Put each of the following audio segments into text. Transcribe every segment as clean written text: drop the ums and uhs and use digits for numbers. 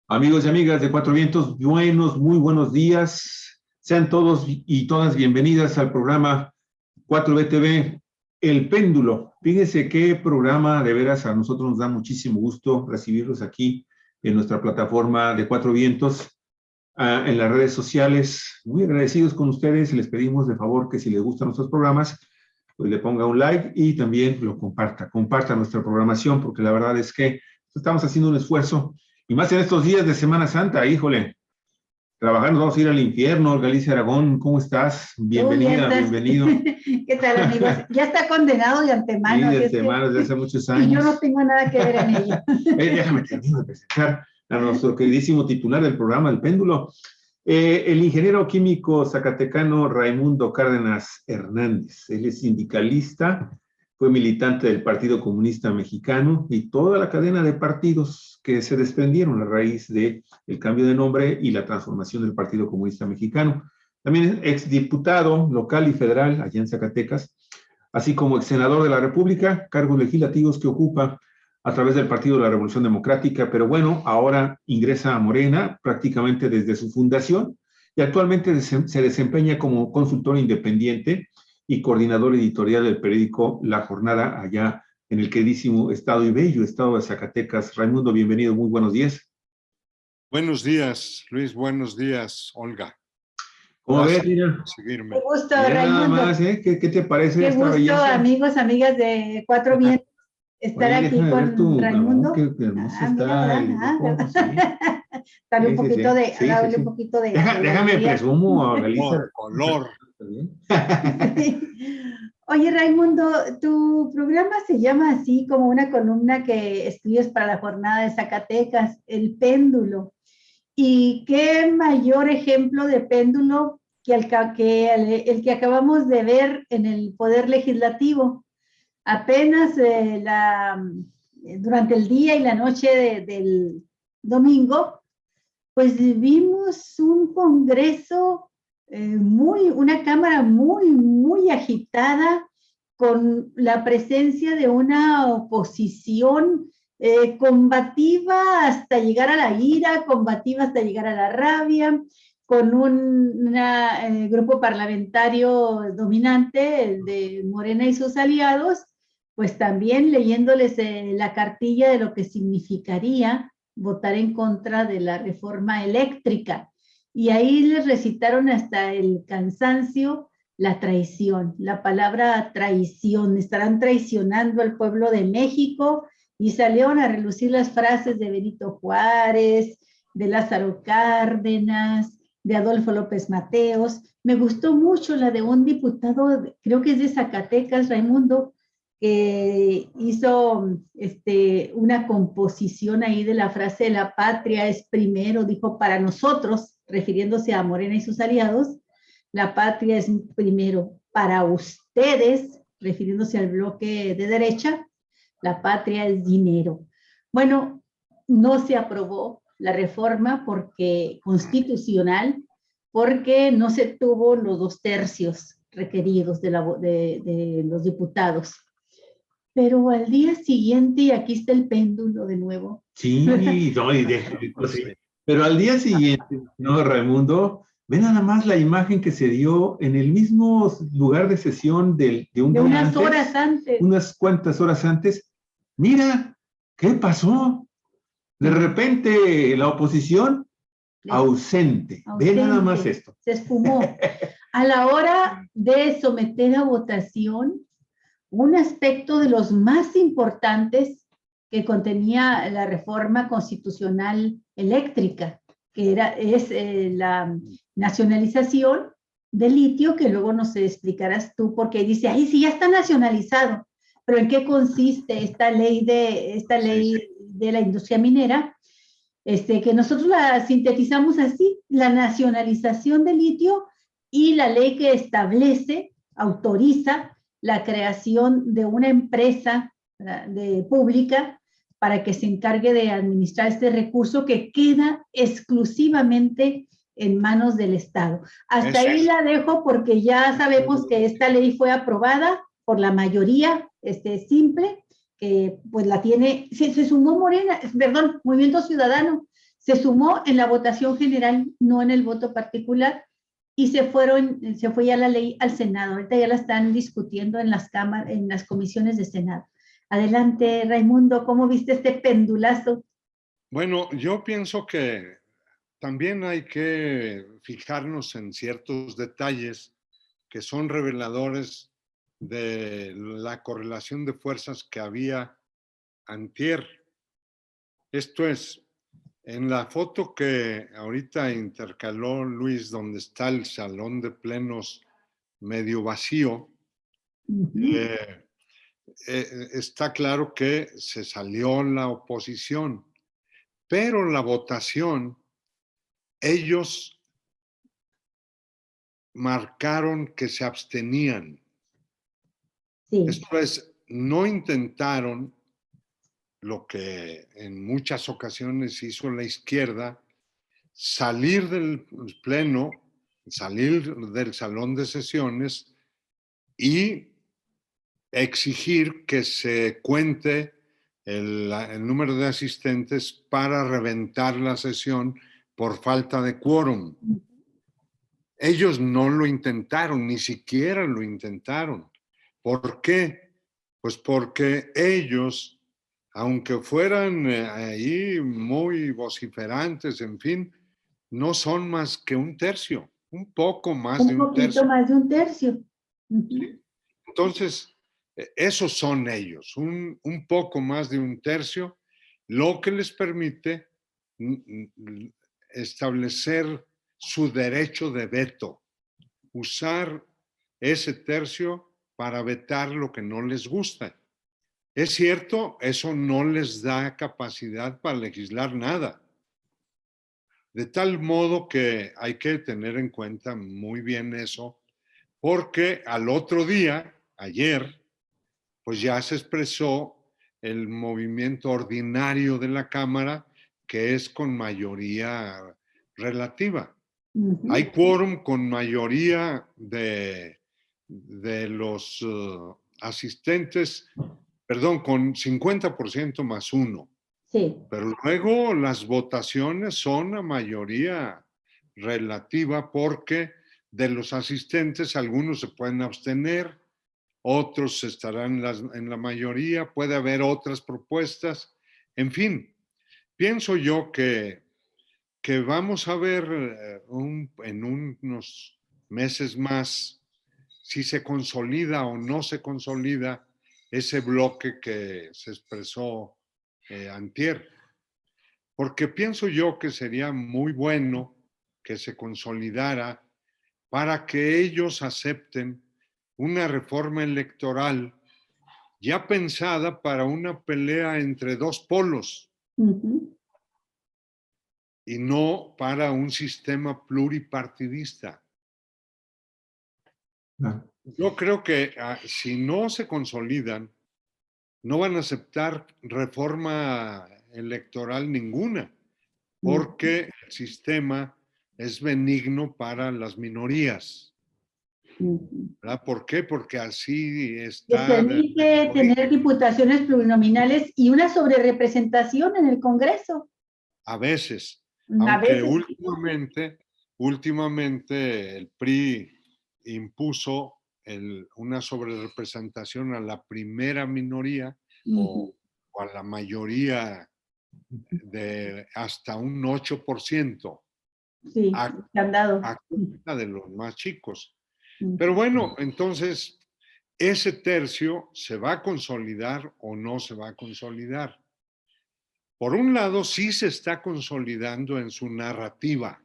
Amigos y amigas de Cuatro Vientos, muy buenos días. Sean todos y todas bienvenidas al programa 4BTV, El Péndulo. Fíjense qué programa, de veras, a nosotros nos da muchísimo gusto recibirlos aquí en nuestra plataforma de Cuatro Vientos, en las redes sociales. Muy agradecidos con ustedes y les pedimos de favor que si les gustan nuestros programas, pues le ponga un like y también lo comparta nuestra programación, porque la verdad es que estamos haciendo un esfuerzo. Y más en estos días de Semana Santa, híjole, trabajando, vamos a ir al infierno. Galicia Aragón, ¿cómo estás? Bienvenida, bienvenido. ¿Qué tal, amigos? Ya está condenado de antemano. Sí, de antemano, desde hace muchos años. Y yo no tengo nada que ver en ello. Déjame terminar de presentar a nuestro queridísimo titular del programa, El Péndulo, el ingeniero químico zacatecano Raimundo Cárdenas Hernández. Él es sindicalista, fue militante del Partido Comunista Mexicano y toda la cadena de partidos que se desprendieron a raíz del cambio de nombre y la transformación del Partido Comunista Mexicano. También es exdiputado local y federal allá en Zacatecas, así como ex senador de la República, cargos legislativos que ocupa a través del Partido de la Revolución Democrática, pero bueno, ahora ingresa a Morena prácticamente desde su fundación y actualmente se desempeña como consultor independiente y coordinador editorial del periódico La Jornada, allá en el queridísimo estado y bello estado de Zacatecas. Raimundo, bienvenido, muy buenos días. Buenos días, Luis, buenos días, Olga. ¿Cómo ves, mira? Qué gusto, Mira, Raimundo. nada más, ¿eh? ¿Qué te parece Qué esta gusto, belleza? amigos, amigas de Cuatro Vientos, estar Oye, aquí con Raimundo. No, qué hermoso Mira, está el grupo, sí. Dale un Sí, sí, poquito sí. de, Sí, dale sí, un sí. poquito de Déjame alegría. presumo a Galicia. Color. Oye, Raimundo, tu programa se llama así como una columna que escribes para la Jornada de Zacatecas, El Péndulo. Y qué mayor ejemplo de péndulo que el que acabamos de ver en el Poder Legislativo. Apenas durante el día y la noche del domingo, pues vimos un Congreso, una Cámara muy agitada, con la presencia de una oposición combativa hasta llegar a la ira, combativa hasta llegar a la rabia, con un grupo parlamentario dominante, el de Morena y sus aliados, pues también leyéndoles la cartilla de lo que significaría votar en contra de la reforma eléctrica. Y ahí les recitaron hasta el cansancio la traición, la palabra traición. Estarán traicionando al pueblo de México, y salieron a relucir las frases de Benito Juárez, de Lázaro Cárdenas, de Adolfo López Mateos. Me gustó mucho la de un diputado, creo que es de Zacatecas, Raimundo, que hizo una composición ahí de la frase "la patria es primero", dijo, para nosotros, refiriéndose a Morena y sus aliados, la patria es primero, para ustedes, refiriéndose al bloque de derecha, la patria es dinero. Bueno, no se aprobó la reforma constitucional porque no se tuvo los 2/3 requeridos de los diputados. Pero al día siguiente, y aquí está el péndulo de nuevo. Sí, no, pero al día siguiente, no, Raimundo, ve nada más la imagen que se dio en el mismo lugar de sesión de unas horas antes. Unas cuantas horas antes. Mira, ¿qué pasó? De repente la oposición ausente. Ve nada más esto. Se esfumó. A la hora de someter a votación un aspecto de los más importantes que contenía la reforma constitucional eléctrica, que es la nacionalización del litio, que luego nos explicarás tú, porque dice, ahí sí ya está nacionalizado, pero ¿en qué consiste esta ley de la industria minera? Que nosotros la sintetizamos así: la nacionalización del litio y la ley que autoriza la creación de una empresa pública para que se encargue de administrar este recurso que queda exclusivamente en manos del Estado. Hasta ahí la dejo, porque ya sabemos que esta ley fue aprobada por la mayoría simple, que pues la tiene, se sumó Morena, perdón, Movimiento Ciudadano, se sumó en la votación general, no en el voto particular, y se fue ya la ley al Senado. Ahorita ya la están discutiendo en las cámaras, en las comisiones de Senado. Adelante, Raimundo, ¿cómo viste este pendulazo? Bueno, yo pienso que también hay que fijarnos en ciertos detalles que son reveladores de la correlación de fuerzas que había antier. Esto es, en la foto que ahorita intercaló Luis, donde está el salón de plenos medio vacío, eh, está claro que se salió la oposición, pero la votación, ellos marcaron que se abstenían. Sí. Esto es, no intentaron lo que en muchas ocasiones hizo la izquierda, salir del pleno, salir del salón de sesiones y exigir que se cuente el número de asistentes para reventar la sesión por falta de quórum. Ellos no lo intentaron, ni siquiera lo intentaron. ¿Por qué? Pues porque ellos, aunque fueran ahí muy vociferantes, en fin, no son más que un tercio, un poco más de Un un poquito tercio. más de un tercio. ¿Sí? Entonces, esos son ellos, un poco más de un tercio, lo que les permite establecer su derecho de veto, usar ese tercio para vetar lo que no les gusta. Es cierto, eso no les da capacidad para legislar nada. De tal modo que hay que tener en cuenta muy bien eso, porque al otro día, ayer, pues ya se expresó el movimiento ordinario de la Cámara, que es con mayoría relativa. Hay quórum con mayoría de los asistentes, perdón, con 50% más uno. Sí. Pero luego las votaciones son a mayoría relativa porque de los asistentes algunos se pueden abstener, otros estarán en la mayoría, puede haber otras propuestas. En fin, pienso yo que vamos a ver en unos meses más si se consolida o no se consolida ese bloque que se expresó antier. Porque pienso yo que sería muy bueno que se consolidara para que ellos acepten una reforma electoral ya pensada para una pelea entre dos polos y no para un sistema pluripartidista. Yo creo que si no se consolidan, no van a aceptar reforma electoral ninguna, porque el sistema es benigno para las minorías. ¿Verdad? ¿Por qué? Porque así Les está. permite tener diputaciones plurinominales y una sobrerepresentación en el Congreso. A veces, A aunque veces. últimamente el PRI impuso una sobrerepresentación a la primera minoría o a la mayoría de hasta un 8%. Sí, candado. A cuenta de los más chicos. Pero bueno, entonces, ese tercio se va a consolidar o no se va a consolidar. Por un lado, sí se está consolidando en su narrativa,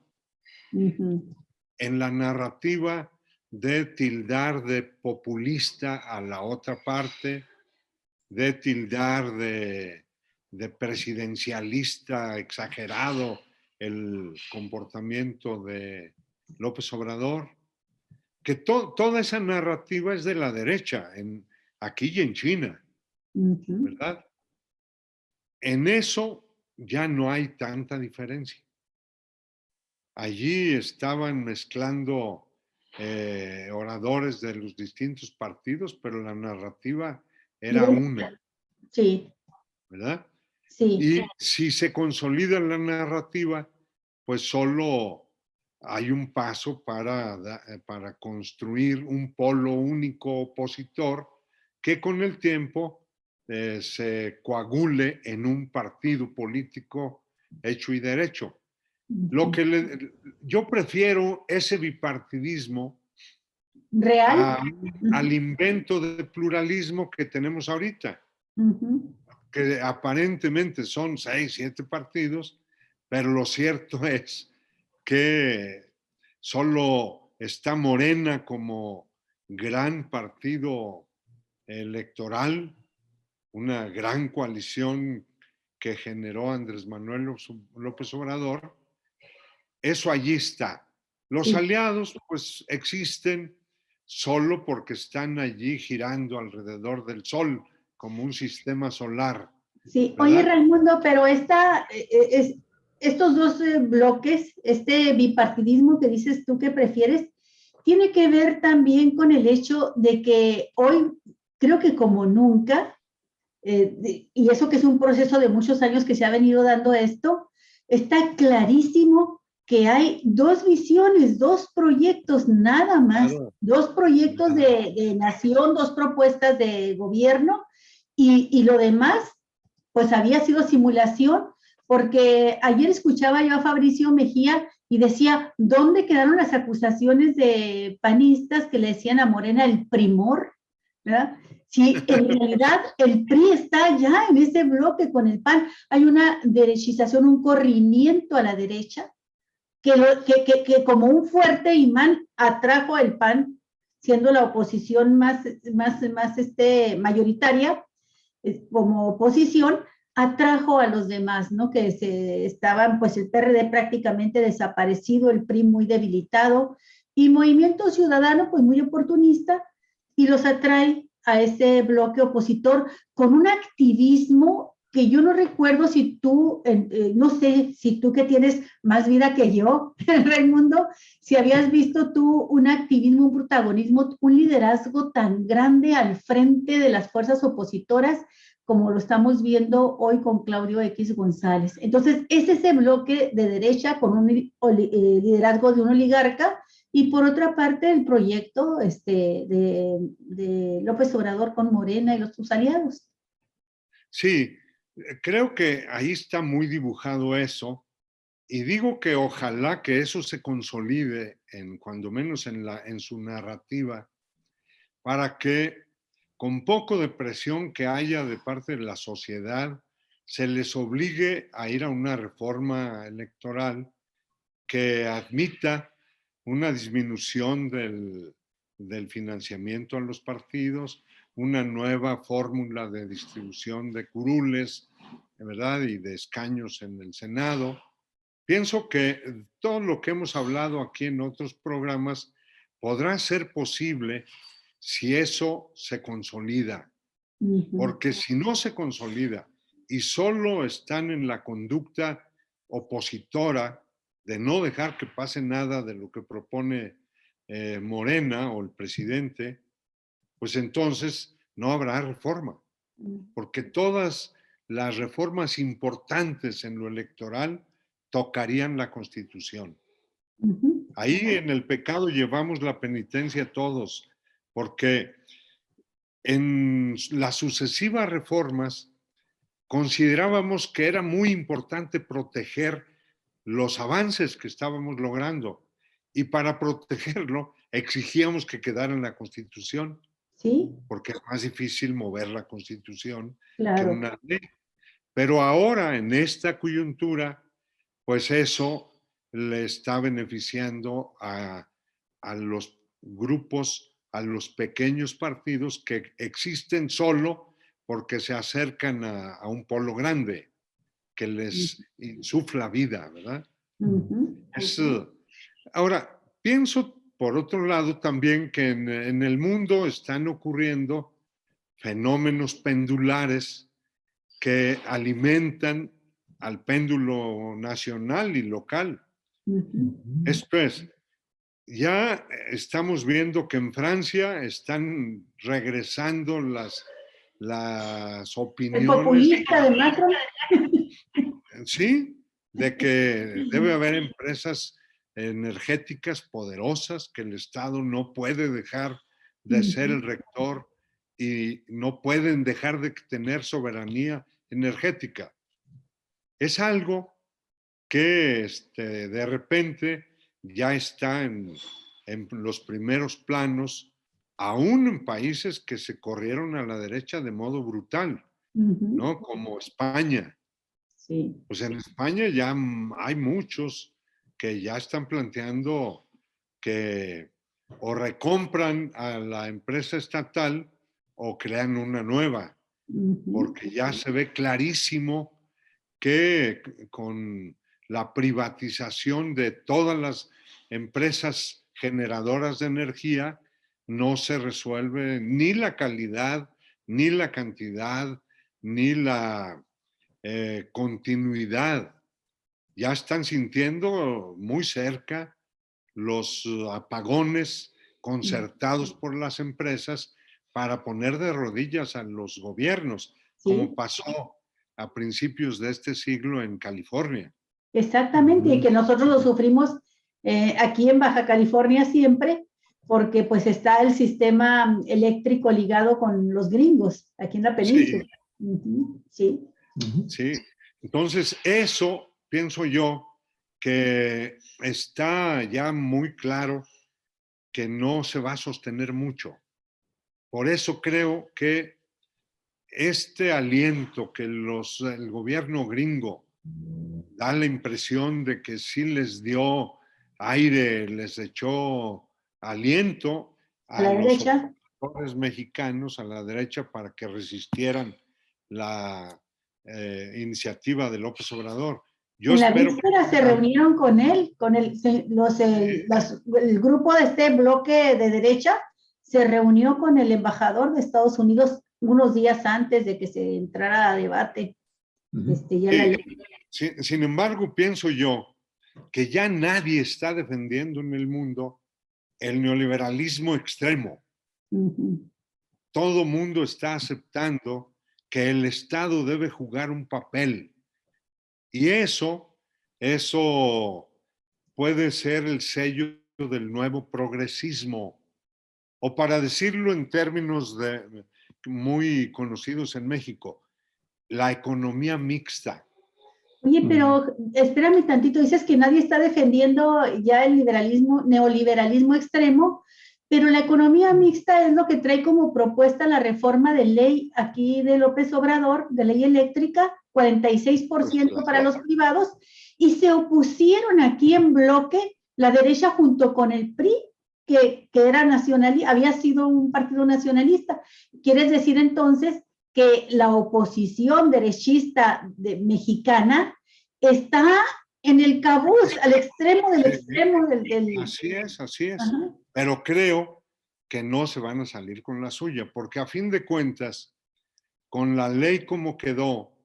en la narrativa de tildar de populista a la otra parte, de tildar de presidencialista exagerado el comportamiento de López Obrador, que toda esa narrativa es de la derecha, aquí y en China, ¿verdad? En eso ya no hay tanta diferencia. Allí estaban mezclando oradores de los distintos partidos, pero la narrativa era una, Sí. ¿verdad? Sí, Y si se consolida la narrativa, pues solo hay un paso para construir un polo único opositor que con el tiempo se coagule en un partido político hecho y derecho. Yo prefiero ese bipartidismo real. al invento de pluralismo que tenemos ahorita, que aparentemente son 6, 7 partidos, pero lo cierto es que solo está Morena como gran partido electoral, una gran coalición que generó Andrés Manuel López Obrador. Eso allí está. Los Sí. aliados pues existen solo porque están allí girando alrededor del Sol como un sistema solar, Sí, oye ¿verdad? Raimundo, pero estos dos bloques, este bipartidismo que dices tú que prefieres, tiene que ver también con el hecho de que hoy, creo que como nunca, y eso que es un proceso de muchos años que se ha venido dando esto, está clarísimo que hay dos visiones, dos proyectos, nada más, Claro. dos proyectos de nación, dos propuestas de gobierno, y lo demás pues había sido simulación, porque ayer escuchaba yo a Fabricio Mejía y decía, ¿dónde quedaron las acusaciones de panistas que le decían a Morena el primor? ¿Verdad? Si en realidad el PRI está ya en ese bloque con el PAN, hay una derechización, un corrimiento a la derecha, que como un fuerte imán atrajo al PAN, siendo la oposición más mayoritaria, como oposición, atrajo a los demás, ¿no? Que estaban, pues el PRD prácticamente desaparecido, el PRI muy debilitado, y Movimiento Ciudadano, pues muy oportunista, y los atrae a ese bloque opositor con un activismo que yo no recuerdo si tú, no sé, si tú que tienes más vida que yo, Raimundo, si habías visto tú un activismo, un protagonismo, un liderazgo tan grande al frente de las fuerzas opositoras como lo estamos viendo hoy con Claudio X González. Entonces, es ese bloque de derecha con un liderazgo de un oligarca y por otra parte el proyecto de López Obrador con Morena y sus aliados. Sí, creo que ahí está muy dibujado eso. Y digo que ojalá que eso se consolide, cuando menos en su narrativa, para que con poco de presión que haya de parte de la sociedad, se les obligue a ir a una reforma electoral que admita una disminución del financiamiento a los partidos, una nueva fórmula de distribución de curules, ¿verdad? Y de escaños en el Senado. Pienso que todo lo que hemos hablado aquí en otros programas podrá ser posible si eso se consolida. Porque si no se consolida y solo están en la conducta opositora de no dejar que pase nada de lo que propone Morena o el presidente, pues entonces no habrá reforma. Porque todas las reformas importantes en lo electoral tocarían la Constitución. Ahí en el pecado llevamos la penitencia todos, porque en las sucesivas reformas considerábamos que era muy importante proteger los avances que estábamos logrando y para protegerlo exigíamos que quedara en la Constitución, ¿Sí? porque es más difícil mover la Constitución que Claro. una ley. Pero ahora, en esta coyuntura, pues eso le está beneficiando a los grupos, a los pequeños partidos que existen solo porque se acercan a un polo grande que les insufla vida, ¿verdad? Es, ahora, pienso por otro lado también que en el mundo están ocurriendo fenómenos pendulares que alimentan al péndulo nacional y local. Esto es, ya estamos viendo que en Francia están regresando las El opiniones, populista de Macron. sí, de que debe haber empresas energéticas poderosas, que el Estado no puede dejar de ser el rector y no pueden dejar de tener soberanía energética. Es algo que de repente ya está en los primeros planos, aún en países que se corrieron a la derecha de modo brutal, ¿no? Como España. Sí. Pues en España ya hay muchos que ya están planteando que o recompran a la empresa estatal o crean una nueva, porque ya se ve clarísimo que con la privatización de todas las empresas generadoras de energía no se resuelve ni la calidad, ni la cantidad, ni la continuidad. Ya están sintiendo muy cerca los apagones concertados por las empresas para poner de rodillas a los gobiernos, como Sí, pasó a principios de este siglo en California. exactamente, y que nosotros lo sufrimos aquí en Baja California siempre, porque pues está el sistema eléctrico ligado con los gringos, aquí en la península. Sí, Sí. sí. Entonces, eso pienso yo que está ya muy claro que no se va a sostener mucho. Por eso creo que este aliento que el gobierno gringo da la impresión de que sí les dio aire, les echó aliento A a la los derecha. opositores mexicanos, a la derecha, para que resistieran la iniciativa de López Obrador. Yo En la espero víspera que... se reunieron con él, con el grupo de este bloque de derecha, se reunió con el embajador de Estados Unidos unos días antes de que se entrara a debate. Ya la ley. Sin embargo, pienso yo que ya nadie está defendiendo en el mundo el neoliberalismo extremo. Todo mundo está aceptando que el Estado debe jugar un papel. Y eso puede ser el sello del nuevo progresismo. O para decirlo en términos muy conocidos en México, la economía mixta. Oye, pero espérame tantito, dices que nadie está defendiendo ya el liberalismo, neoliberalismo extremo, pero la economía mixta es lo que trae como propuesta la reforma de ley aquí de López Obrador, de ley eléctrica, 46% para los privados, y se opusieron aquí en bloque la derecha junto con el PRI, que era nacionalista, había sido un partido nacionalista. ¿Quieres decir entonces que la oposición derechista mexicana está en el cabuz, al extremo del extremo del... Así es, así es. Ajá. Pero creo que no se van a salir con la suya, porque a fin de cuentas, con la ley como quedó,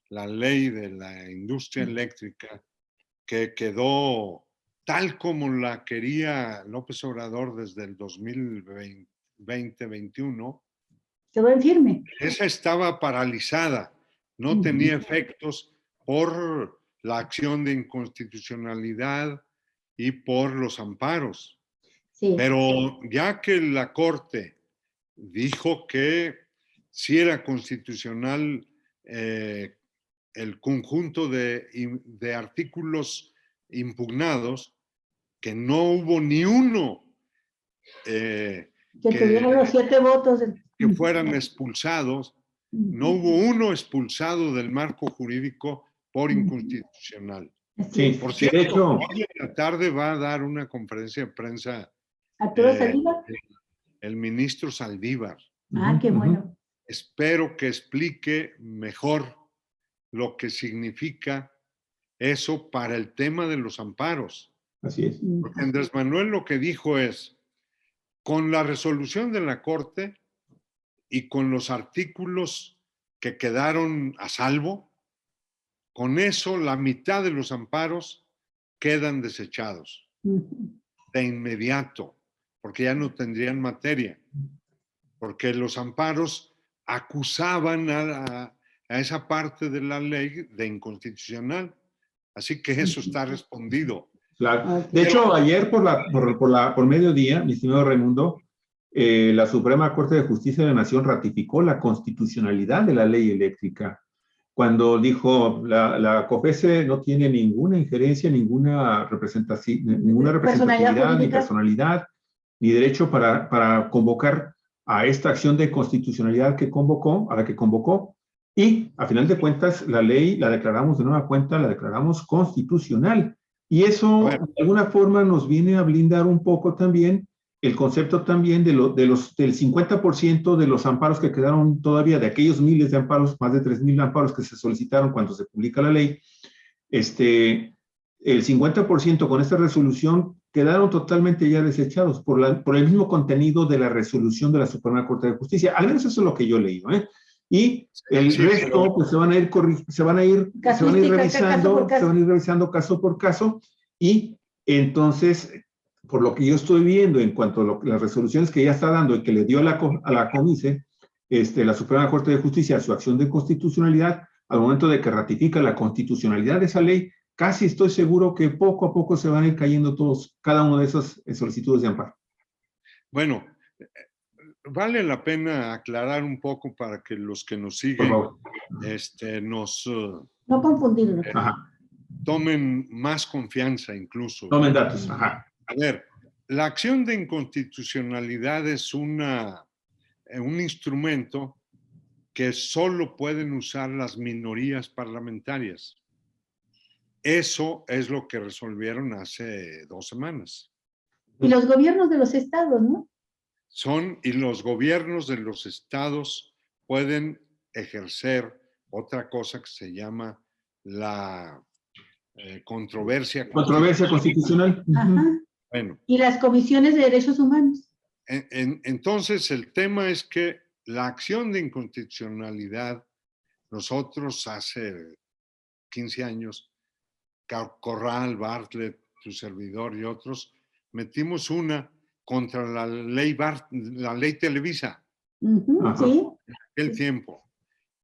la ley de la industria eléctrica, que quedó tal como la quería López Obrador desde el 2020-21, quedó en firme. Esa estaba paralizada, no tenía efectos por la acción de inconstitucionalidad y por los amparos. Sí. Pero ya que la Corte dijo que sí era constitucional el conjunto de artículos impugnados, que no hubo ni uno que tuvieron los 7 votos. Que fueran expulsados, no hubo uno expulsado del marco jurídico por inconstitucional. Sí, por cierto, de hecho, hoy en la tarde va a dar una conferencia de prensa ¿Arturo Saldívar? El ministro Saldívar. Ah, qué bueno. Espero que explique mejor lo que significa eso para el tema de los amparos. Así es. Porque Andrés Manuel lo que dijo es, con la resolución de la Corte y con los artículos que quedaron a salvo, con eso la mitad de los amparos quedan desechados de inmediato, porque ya no tendrían materia, porque los amparos acusaban a esa parte de la ley de inconstitucional. Así que eso está respondido. Claro. Ok. De hecho, ayer por mediodía, mi estimado Raimundo, la Suprema Corte de Justicia de la Nación ratificó la constitucionalidad de la ley eléctrica, cuando dijo la COFESE no tiene ninguna injerencia, ninguna representatividad, ni personalidad, ni derecho para convocar a esta acción de constitucionalidad a la que convocó, y a final de cuentas la ley la declaramos de nueva cuenta, la declaramos constitucional. Y eso de alguna forma nos viene a blindar un poco también el concepto también del 50% de los amparos que quedaron todavía, de aquellos miles de amparos, más de 3,000 amparos que se solicitaron cuando se publica la ley, el 50% con esta resolución quedaron totalmente ya desechados por el mismo contenido de la resolución de la Suprema Corte de Justicia. Al menos eso es lo que yo he leído, ¿eh? Y el resto, pues se van a ir revisando caso por caso, y entonces, por lo que yo estoy viendo en cuanto a las resoluciones que ya está dando y que le dio a la CONICE, la Suprema Corte de Justicia, su acción de constitucionalidad, al momento de que ratifica la constitucionalidad de esa ley, casi estoy seguro que poco a poco se van a ir cayendo cada uno de esas solicitudes de amparo. Bueno, vale la pena aclarar un poco para que los que nos siguen no confundirlo. Tomen más confianza incluso. Tomen datos. Ajá. A ver, la acción de inconstitucionalidad es un instrumento que solo pueden usar las minorías parlamentarias. Eso es lo que resolvieron hace 2 semanas. Y los gobiernos de los estados, ¿no? Y los gobiernos de los estados pueden ejercer otra cosa que se llama la controversia constitucional. Ajá. Bueno. Y las comisiones de derechos humanos. Entonces, el tema es que la acción de inconstitucionalidad, nosotros hace 15 años, Corral, Bartlett, tu servidor y otros, metimos una contra la ley Televisa. Sí. En aquel tiempo.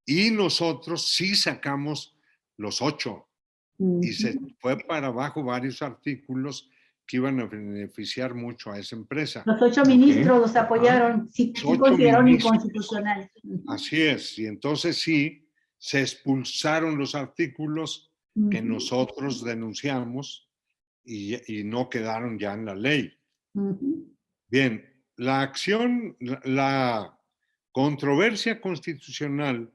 Y nosotros sí sacamos los 8. Y se fue para abajo varios artículos que iban a beneficiar mucho a esa empresa. Los 8 ministros los apoyaron, sí consideraron inconstitucionales. Así es. Y entonces sí, se expulsaron los artículos que nosotros denunciamos y no quedaron ya en la ley. Bien, la controversia constitucional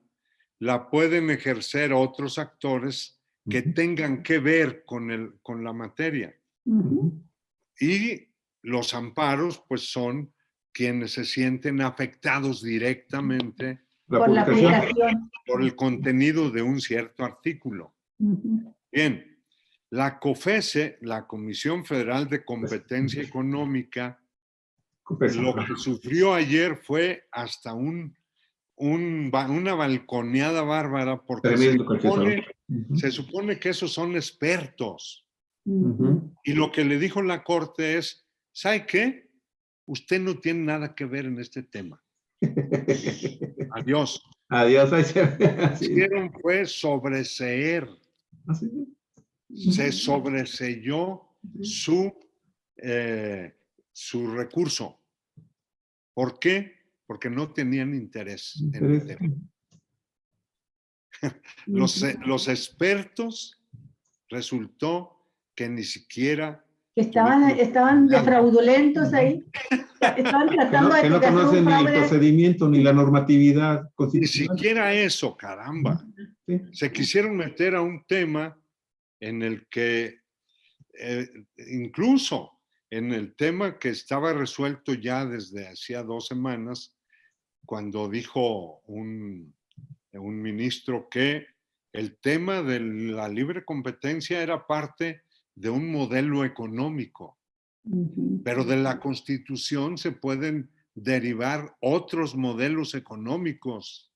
la pueden ejercer otros actores que tengan que ver con la materia. Y los amparos, pues, son quienes se sienten afectados directamente por el contenido de un cierto artículo. Bien, la COFESE, la Comisión Federal de Competencia Económica, lo que sufrió ayer fue hasta una balconeada bárbara, porque se supone que esos son expertos. Y lo que le dijo la Corte es, ¿sabe qué? Usted no tiene nada que ver en este tema. Adiós. Adiós. Lo que hicieron fue sobreseer. Se sobreseyó su recurso. ¿Por qué? Porque no tenían interés en el tema. Los expertos resultó que ni siquiera... Estaban de fraudulentos ahí. Estaban tratando que no conocen ni el procedimiento ni la normatividad constitucional. Ni siquiera eso, caramba. Sí. Se quisieron meter a un tema en el que incluso en el tema que estaba resuelto ya desde hacía 2 semanas, cuando dijo un ministro que el tema de la libre competencia era parte de un modelo económico, pero de la Constitución se pueden derivar otros modelos económicos.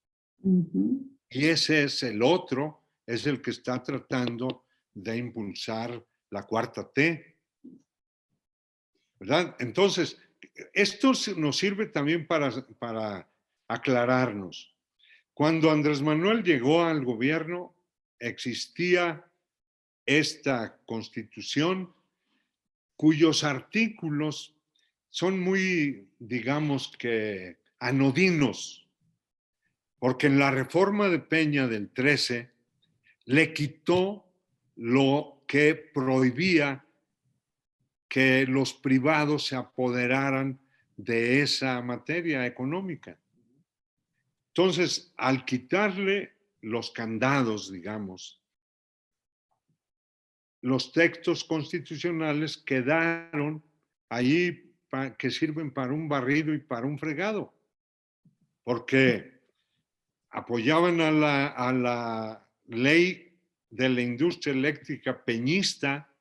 Y ese es el otro, es el que está tratando de impulsar la 4T. ¿Verdad? Entonces, esto nos sirve también para aclararnos. Cuando Andrés Manuel llegó al gobierno, existía esta Constitución cuyos artículos son muy, digamos que, anodinos, porque en la reforma de Peña del 13 le quitó lo que prohibía que los privados se apoderaran de esa materia económica. Entonces, al quitarle los candados, digamos, los textos constitucionales quedaron allí que sirven para un barrido y para un fregado, porque apoyaban a la ley de la industria eléctrica peñista,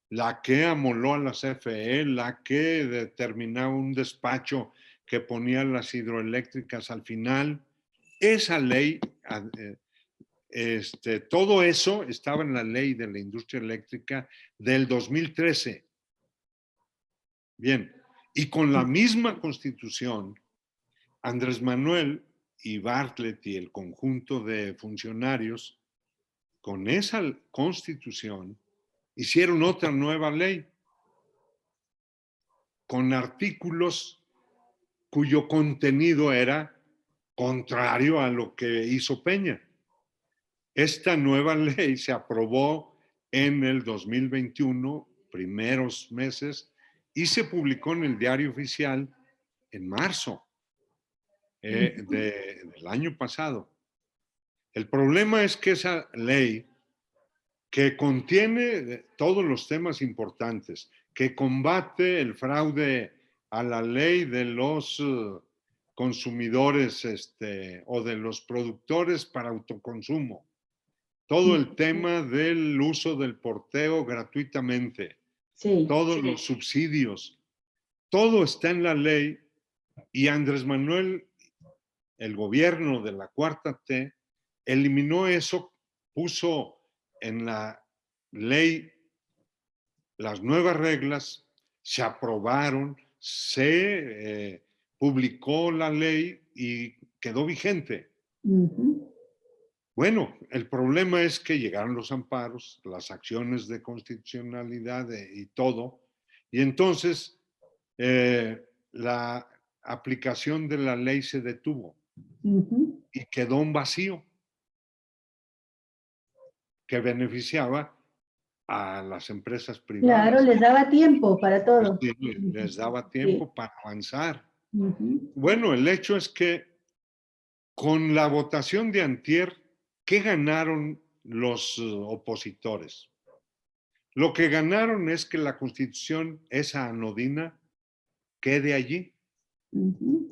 la que amoló a la CFE, la que determinaba un despacho que ponía las hidroeléctricas al final. Esa ley, todo eso estaba en la ley de la industria eléctrica del 2013. Bien, y con la misma Constitución, Andrés Manuel y Bartlett y el conjunto de funcionarios, con esa Constitución, hicieron otra nueva ley con artículos cuyo contenido era contrario a lo que hizo Peña. Esta nueva ley se aprobó en el 2021, primeros meses, y se publicó en el Diario Oficial en marzo del año pasado. El problema es que esa ley, que contiene todos los temas importantes, que combate el fraude a la ley de los consumidores o de los productores para autoconsumo, todo el tema del uso del porteo gratuitamente, todos los subsidios, todo está en la ley, y Andrés Manuel, el gobierno de la 4T, eliminó eso, puso en la ley las nuevas reglas, se aprobaron, se publicó la ley y quedó vigente. Bueno, el problema es que llegaron los amparos, las acciones de constitucionalidad y todo, y entonces la aplicación de la ley se detuvo y quedó un vacío que beneficiaba a las empresas privadas. Claro, les daba tiempo para todo. Les daba tiempo para avanzar. Bueno, el hecho es que con la votación de antier, ¿qué ganaron los opositores? Lo que ganaron es que la Constitución, esa anodina, quede allí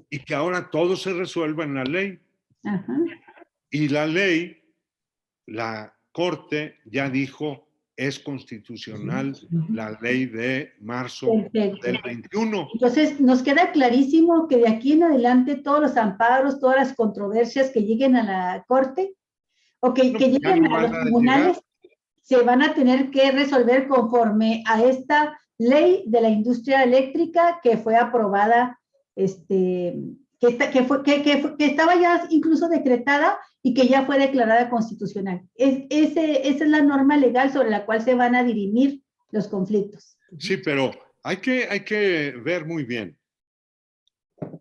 y que ahora todo se resuelva en la ley. Y la ley, la Corte ya dijo, es constitucional la ley de marzo del 21. Entonces, nos queda clarísimo que de aquí en adelante todos los amparos, todas las controversias que lleguen a la Corte o que lleguen a los tribunales, se van a tener que resolver conforme a esta ley de la industria eléctrica que fue aprobada, que estaba ya incluso decretada y que ya fue declarada constitucional. Esa es la norma legal sobre la cual se van a dirimir los conflictos. Sí, pero hay que ver muy bien.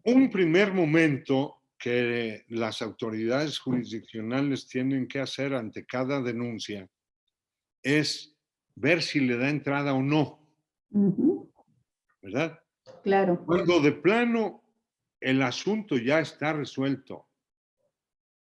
Un primer momento que las autoridades jurisdiccionales tienen que hacer ante cada denuncia es ver si le da entrada o no. ¿Verdad? Claro. Cuando de plano el asunto ya está resuelto,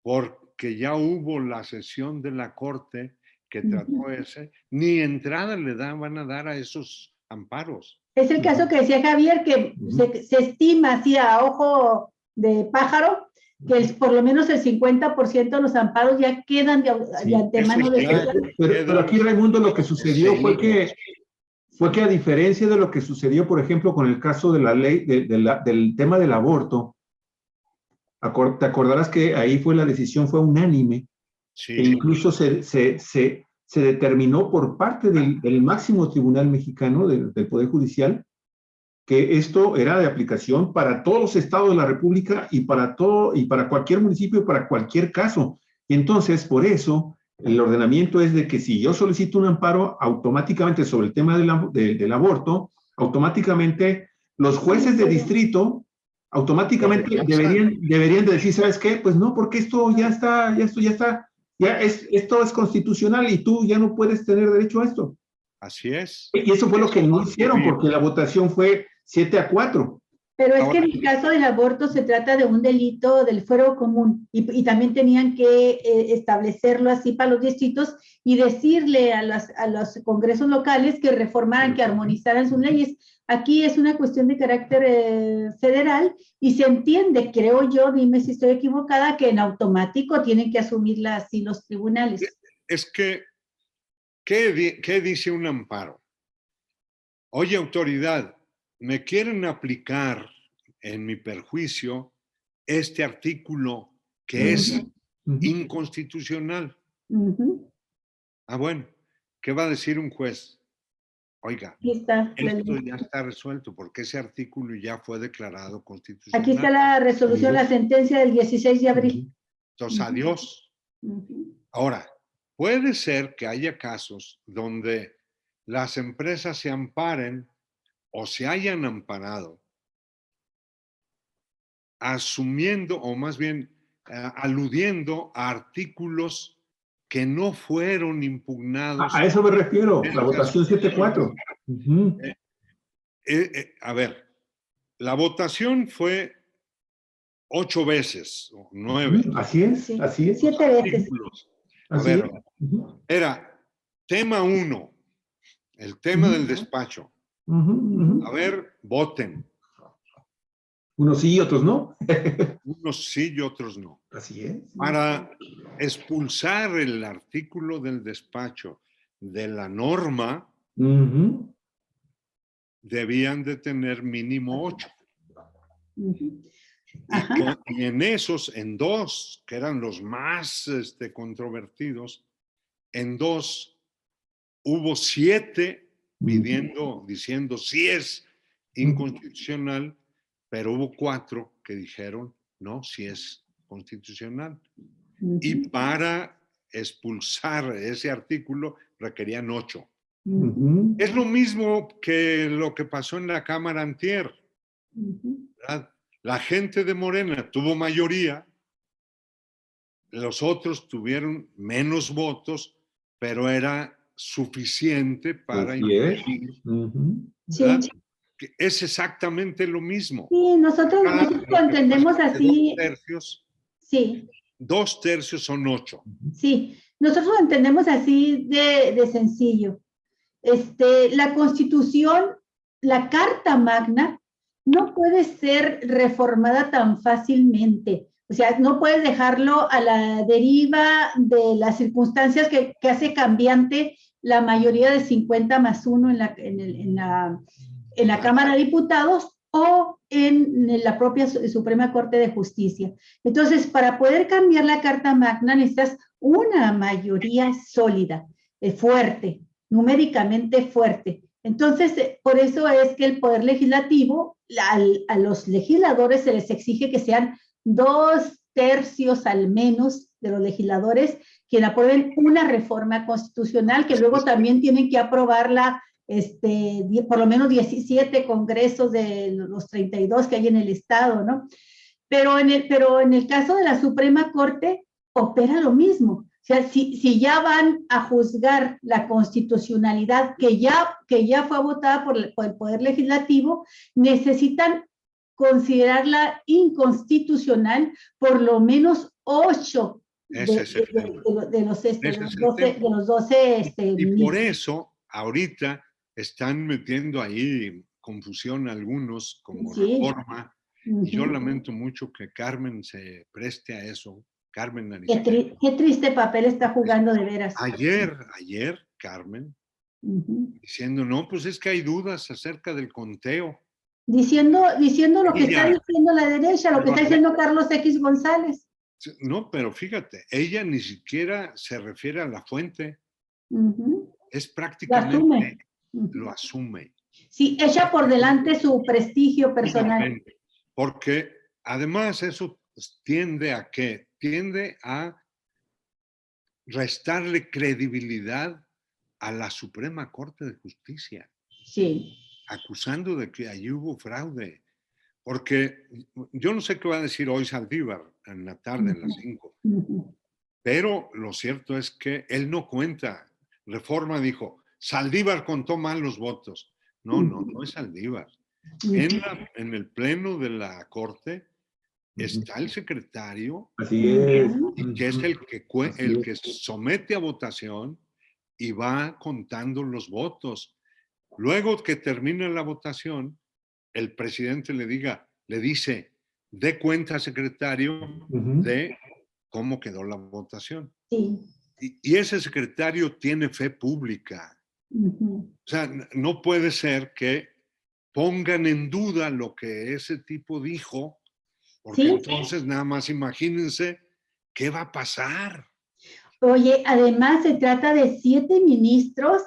porque ya hubo la sesión de la Corte que trató ese, ni entrada van a dar a esos amparos. Es el caso que decía Javier, que se estima así a ojo de pájaro, que por lo menos el 50% de los amparos ya quedan de antemano. Pero aquí, Raimundo, lo que sucedió fue que a diferencia de lo que sucedió, por ejemplo, con el caso de la ley, del tema del aborto, te acordarás que ahí la decisión fue unánime, e incluso se determinó por parte del máximo tribunal mexicano, del Poder Judicial, que esto era de aplicación para todos los estados de la República y para cualquier municipio, para cualquier caso. Y entonces, por eso, el ordenamiento es de que si yo solicito un amparo automáticamente sobre el tema del aborto, automáticamente los jueces de distrito automáticamente deberían de decir, ¿sabes qué? Pues no, porque esto ya está, esto es constitucional y tú ya no puedes tener derecho a esto. Así es. Y eso fue lo que no hicieron, porque la votación fue 7-4. Pero es que en el caso del aborto se trata de un delito del fuero común y también tenían que establecerlo así para los distritos y decirle a los congresos locales que reformaran, que armonizaran sus leyes. Aquí es una cuestión de carácter federal y se entiende, creo yo, dime si estoy equivocada, que en automático tienen que asumirla así los tribunales. Es que, ¿qué dice un amparo? Oye, autoridad, me quieren aplicar en mi perjuicio este artículo que es inconstitucional. Ah, bueno, ¿qué va a decir un juez? Oiga, esto ya está resuelto porque ese artículo ya fue declarado constitucional. Aquí está la resolución, la sentencia del 16 de abril. Entonces, adiós. Ahora, puede ser que haya casos donde las empresas se amparen o se hayan amparado asumiendo o más bien aludiendo a artículos que no fueron impugnados. A eso me refiero, la votación 7-4. A ver, la votación fue 8 veces, o 9. Así es, así es. 7 veces. A ver, era tema 1, el tema del despacho. A ver, voten. Unos sí y otros no. Unos sí y otros no. Así es. Para expulsar el artículo del despacho de la norma, debían de tener mínimo 8. Y en esos, en 2, que eran los más controvertidos, en 2 hubo 7 diciendo sí es inconstitucional, pero hubo 4 que dijeron no, sí es constitucional. Y para expulsar ese artículo requerían 8. Es lo mismo que lo que pasó en la Cámara antier. ¿Verdad? La gente de Morena tuvo mayoría, los otros tuvieron menos votos, pero era suficiente para impedir. Es exactamente lo mismo. Sí, nosotros lo entendemos así. 2 tercios. Sí. 2 tercios son 8. Sí, nosotros lo entendemos así de sencillo. La Constitución, la Carta Magna, no puede ser reformada tan fácilmente. O sea, no puedes dejarlo a la deriva de las circunstancias que hace cambiante la mayoría de 50+1 en la Cámara de Diputados o en la propia Suprema Corte de Justicia. Entonces, para poder cambiar la Carta Magna necesitas una mayoría sólida, fuerte, numéricamente fuerte. Entonces, por eso es que el Poder Legislativo, a los legisladores se les exige que sean 2 tercios al menos de los legisladores quienes aprueben una reforma constitucional, que luego también tienen que aprobarla por lo menos 17 congresos de los 32 que hay en el estado, ¿no? Pero en el caso de la Suprema Corte opera lo mismo. O sea, si ya van a juzgar la constitucionalidad que ya fue votada por el Poder Legislativo, necesitan considerarla inconstitucional por lo menos 8 de los 12. Y por eso, ahorita están metiendo ahí confusión algunos como reforma. Y yo lamento mucho que Carmen se preste a eso. Carmen Arismendi. Qué triste papel está jugando de veras. Ayer, Carmen, diciendo, no, pues es que hay dudas acerca del conteo. Diciendo lo que está diciendo la derecha, lo que está diciendo Carlos X González. No, pero fíjate, ella ni siquiera se refiere a la fuente. Es prácticamente, lo asume. Sí, echa por delante su prestigio personal. Porque además eso tiende a ¿qué? Tiende a restarle credibilidad a la Suprema Corte de Justicia, Sí. acusando de que allí hubo fraude. Porque yo no sé qué va a decir hoy Saldívar en la tarde, en las 5, pero lo cierto es que él no cuenta. Reforma dijo, Saldívar contó mal los votos. No, no es Saldívar. En el pleno de la Corte está el secretario, Así es. que es el que somete a votación y va contando los votos. Luego que termina la votación, el presidente le dice, dé cuenta, secretario, de cómo quedó la votación. Sí. Y ese secretario tiene fe pública. O sea, no puede ser que pongan en duda lo que ese tipo dijo, porque ¿Sí? entonces nada más imagínense qué va a pasar. Oye, además se trata de 7 ministros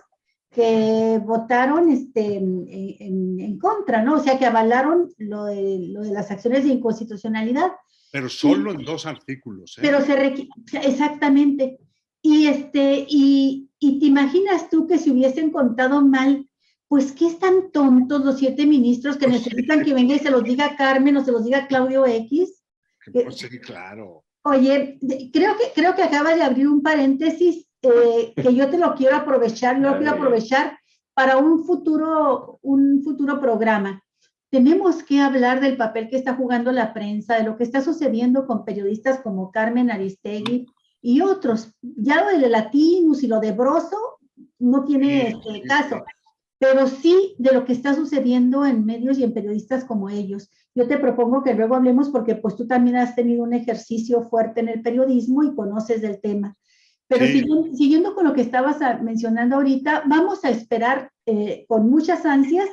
que votaron en contra, ¿no? O sea, que avalaron lo de las acciones de inconstitucionalidad. Pero solo en 2 artículos, ¿eh? Pero exactamente. Y te imaginas tú que si hubiesen contado mal, pues qué están tontos los 7 ministros que necesitan que venga y se los diga Carmen o se los diga Claudio X. Pues sí, claro. Oye, creo que acabas de abrir un paréntesis que yo te lo quiero aprovechar, para un futuro programa. Tenemos que hablar del papel que está jugando la prensa, de lo que está sucediendo con periodistas como Carmen Aristegui y otros. Ya lo de Latinus y lo de Broso no tiene caso, pero sí de lo que está sucediendo en medios y en periodistas como ellos. Yo te propongo que luego hablemos porque pues tú también has tenido un ejercicio fuerte en el periodismo y conoces del tema. Pero Sí. siguiendo con lo que estabas mencionando ahorita, vamos a esperar con muchas ansias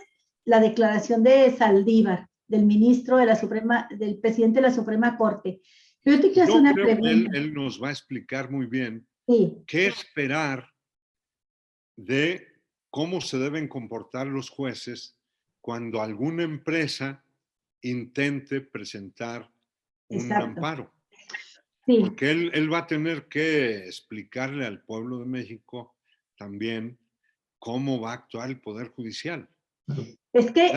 la declaración de Saldívar, del ministro de la Suprema, del presidente de la Suprema Corte. Pero yo te quiero hacer una pregunta. Él nos va a explicar muy bien Sí. qué esperar de cómo se deben comportar los jueces cuando alguna empresa intente presentar un amparo. Sí. Porque él va a tener que explicarle al pueblo de México también cómo va a actuar el Poder Judicial. Es que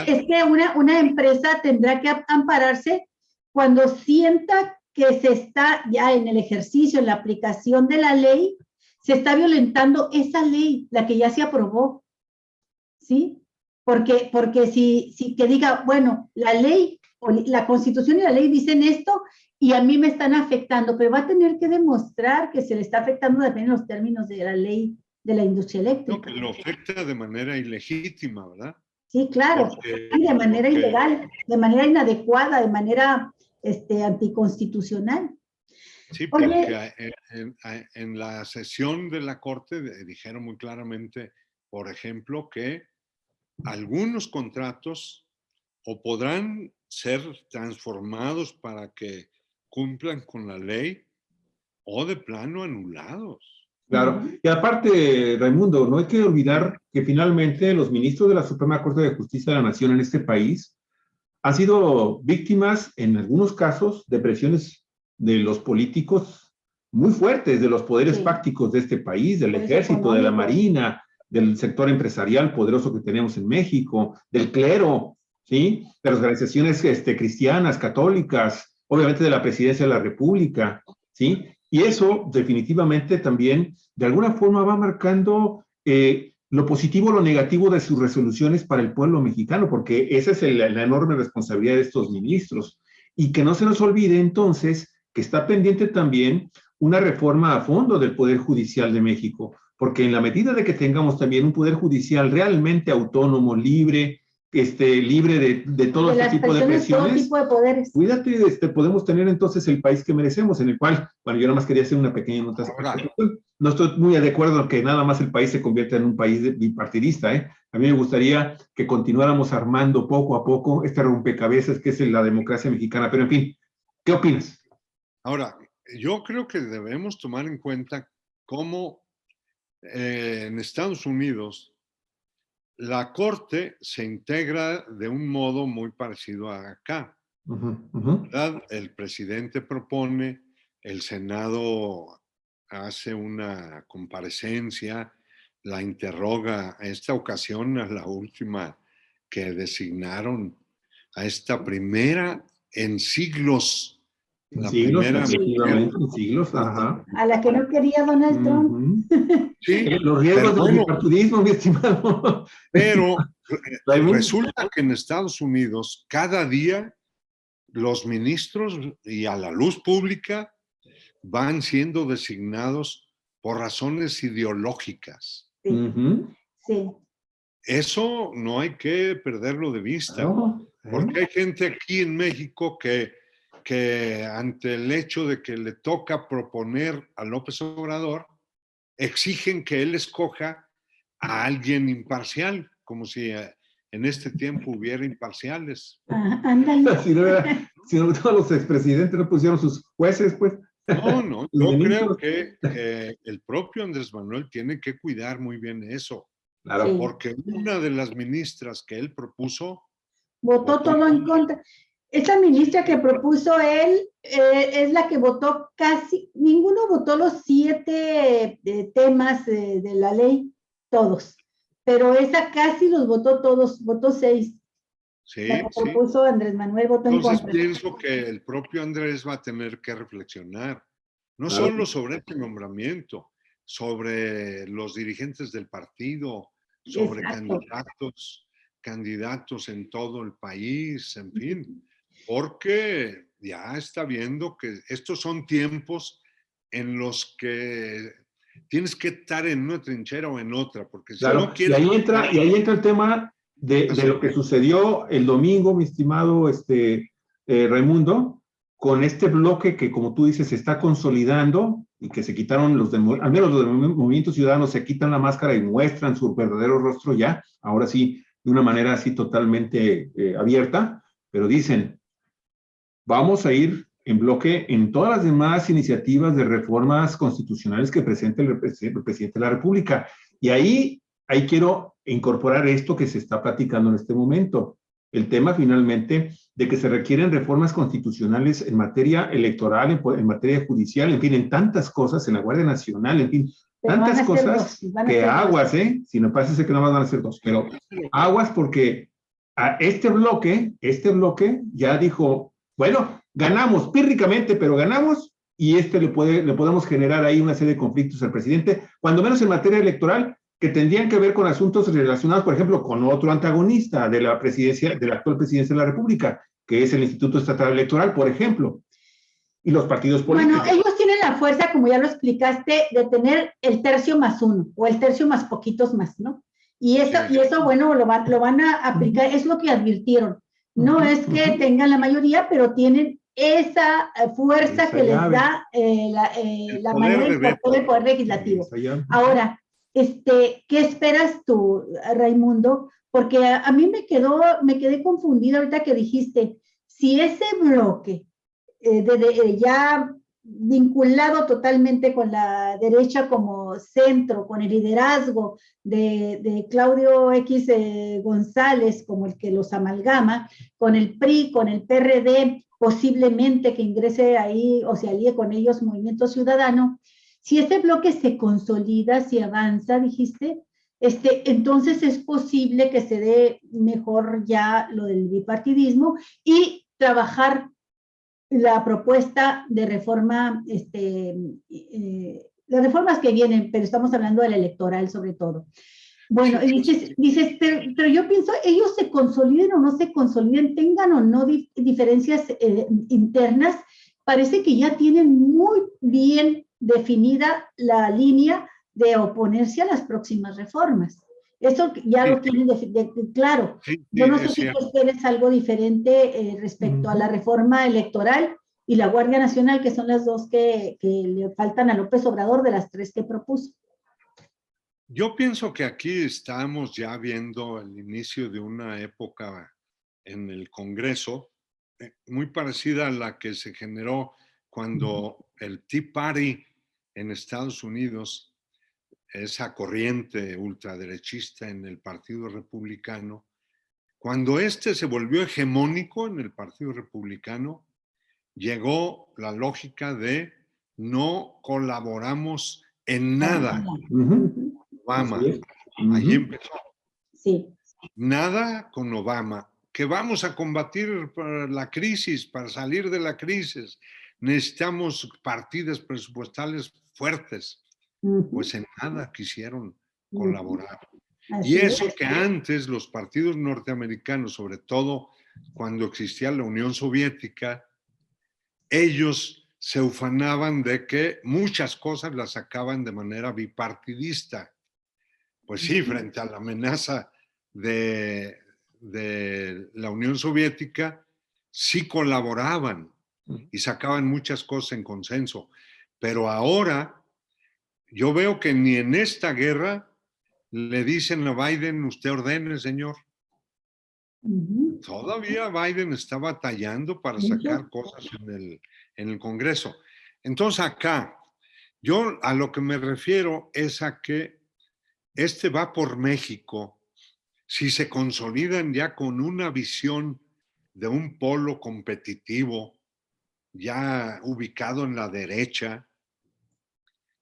una empresa tendrá que ampararse cuando sienta que se está ya en el ejercicio, en la aplicación de la ley, se está violentando esa ley, la que ya se aprobó, ¿sí? Porque si que diga, bueno, la ley, o la Constitución y la ley dicen esto y a mí me están afectando, pero va a tener que demostrar que se le está afectando dependiendo de los términos de la ley de la industria eléctrica. No, que lo afecta de manera ilegítima, ¿verdad? Sí, claro, y de manera ilegal, de manera inadecuada, de manera anticonstitucional. Sí, porque en la sesión de la Corte dijeron muy claramente, por ejemplo, que algunos contratos o podrán ser transformados para que cumplan con la ley o de plano anulados. Claro, y aparte, Raimundo, no hay que olvidar que finalmente los ministros de la Suprema Corte de Justicia de la Nación en este país han sido víctimas, en algunos casos, de presiones de los políticos muy fuertes, de los poderes fácticos de este país, del ejército, de la marina, del sector empresarial poderoso que tenemos en México, del clero, ¿sí? De las organizaciones cristianas, católicas, obviamente de la presidencia de la República, ¿sí? Y eso definitivamente también, de alguna forma, va marcando lo positivo o lo negativo de sus resoluciones para el pueblo mexicano, porque esa es la enorme responsabilidad de estos ministros. Y que no se nos olvide entonces que está pendiente también una reforma a fondo del Poder Judicial de México, porque en la medida de que tengamos también un Poder Judicial realmente autónomo, libre, libre de todo este tipo de presiones, todo tipo de poderes. Cuídate, podemos tener entonces el país que merecemos, en el cual, bueno, yo nada más quería hacer una pequeña nota. No estoy muy de acuerdo en que nada más el país se convierta en un país bipartidista, ¿eh? A mí me gustaría que continuáramos armando poco a poco este rompecabezas que es la democracia mexicana, pero en fin, ¿qué opinas? Ahora, yo creo que debemos tomar en cuenta cómo en Estados Unidos la Corte se integra de un modo muy parecido a acá, ¿verdad? El presidente propone, el Senado hace una comparecencia, la interroga. A esta ocasión, a la última que designaron, a esta primera en siglos, En la siglos, primera mujer. efectivamente, en siglos, ajá. A la que no quería Donald Trump. Sí, Los pero riesgos del bueno, bipartidismo, mi estimado. pero Raimundo. resulta que en Estados Unidos cada día los ministros y a la luz pública van siendo designados por razones ideológicas. Sí, Ujú. sí. Eso no hay que perderlo de vista, Claro, porque hay gente aquí en México que ante el hecho de que le toca proponer a López Obrador, exigen que él escoja a alguien imparcial, como si en este tiempo hubiera imparciales. Ándale. Si no, todos los expresidentes no pusieron sus jueces, pues, No, no, sus yo creo ministros. que el propio Andrés Manuel tiene que cuidar muy bien eso, Claro. Sí. porque una de las ministras que él propuso Votó todo en contra. Esa ministra que propuso él es la que votó casi, ninguno votó los 7 temas de la ley, todos, pero esa casi los votó todos, votó 6. Sí, La que sí. propuso Andrés Manuel votó en Entonces contra. pienso que el propio Andrés va a tener que reflexionar, no Claro. solo sobre este nombramiento, sobre los dirigentes del partido, sobre Exacto. candidatos en todo el país, en fin, porque ya está viendo que estos son tiempos en los que tienes que estar en una trinchera o en otra, porque si Claro, no quieres... y ahí entra el tema de lo que sucedió el domingo, mi estimado Raimundo, con este bloque que, como tú dices, se está consolidando y que se quitaron al menos los del Movimiento Ciudadano, se quitan la máscara y muestran su verdadero rostro ya, ahora sí, de una manera así totalmente abierta, pero dicen, vamos a ir en bloque en todas las demás iniciativas de reformas constitucionales que presente el presidente de la República. Y ahí quiero incorporar esto que se está platicando en este momento. El tema finalmente de que se requieren reformas constitucionales en materia electoral, en materia judicial, en fin, en tantas cosas, en la Guardia Nacional, en fin, Pero tantas cosas que aguas, si no pasa que nada más van a ser 2, pero aguas porque a este bloque ya dijo, bueno, ganamos pírricamente, pero ganamos y le podemos generar ahí una serie de conflictos al presidente, cuando menos en materia electoral, que tendrían que ver con asuntos relacionados, por ejemplo, con otro antagonista de la presidencia, de la actual presidencia de la República, que es el Instituto Estatal Electoral, por ejemplo, y los partidos políticos. Bueno, ellos tienen la fuerza, como ya lo explicaste, de tener el tercio más 1 o el tercio más poquitos más, ¿no? Y eso bueno, lo van a aplicar, es lo que advirtieron. No es que tengan la mayoría, pero tienen esa fuerza que les da la manera de importar el poder legislativo. Ahora, ¿qué esperas tú, Raimundo? Porque a mí me quedé confundida ahorita que dijiste, si ese bloque ya vinculado totalmente con la derecha como centro, con el liderazgo de Claudio X González como el que los amalgama, con el PRI, con el PRD, posiblemente que ingrese ahí o se alíe con ellos Movimiento Ciudadano. Si ese bloque se consolida, si avanza, dijiste, entonces es posible que se dé mejor ya lo del bipartidismo y trabajar la propuesta de reforma, las reformas que vienen, pero estamos hablando del electoral sobre todo. Bueno, dices, pero yo pienso, ellos se consoliden o no se consoliden, tengan o no diferencias internas, parece que ya tienen muy bien definida la línea de oponerse a las próximas reformas. Eso ya lo tienen claro. Yo no sé si tú esperes algo diferente respecto a la reforma electoral y la Guardia Nacional, que son las dos que le faltan a López Obrador de las 3 que propuso. Yo pienso que aquí estamos ya viendo el inicio de una época en el Congreso muy parecida a la que se generó cuando el Tea Party en Estados Unidos esa corriente ultraderechista en el Partido Republicano, cuando este se volvió hegemónico en el Partido Republicano, llegó la lógica de no colaboramos en nada. Obama. Allí empezó. Sí. Nada con Obama. Que vamos a combatir la crisis, para salir de la crisis. Necesitamos partidas presupuestales fuertes. Pues en nada quisieron colaborar. Y eso que antes los partidos norteamericanos, sobre todo cuando existía la Unión Soviética, ellos se ufanaban de que muchas cosas las sacaban de manera bipartidista. Pues sí, frente a la amenaza de la Unión Soviética, sí colaboraban y sacaban muchas cosas en consenso. Pero ahora yo veo que ni en esta guerra le dicen a Biden, usted ordene, señor. Todavía Biden está batallando para sacar cosas en el Congreso. Entonces acá, yo a lo que me refiero es a que este va por México, si se consolidan ya con una visión de un polo competitivo, ya ubicado en la derecha,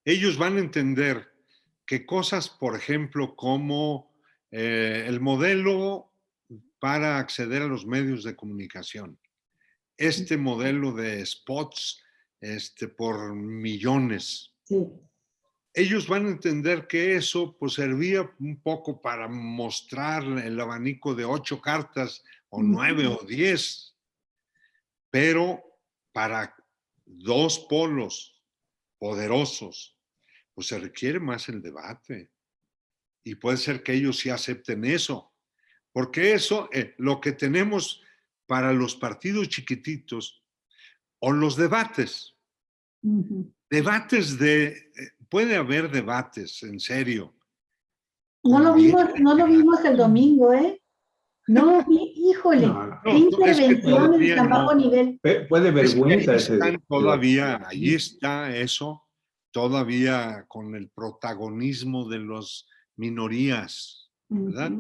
ellos van a entender que cosas, por ejemplo, como el modelo para acceder a los medios de comunicación, este modelo de spots por millones. Sí. Ellos van a entender que eso pues, servía un poco para mostrar el abanico de 8 cartas, o 9 o 10, pero para 2 polos poderosos, pues se requiere más el debate. Y puede ser que ellos sí acepten eso. Porque eso, lo que tenemos para los partidos chiquititos, o los debates, debates puede haber debates, en serio. No lo vimos el domingo, ¿eh? No, híjole, qué intervenciones de tan bajo nivel. Puede vergüenza ese. Todavía, allí está eso, todavía con el protagonismo de las minorías, ¿verdad?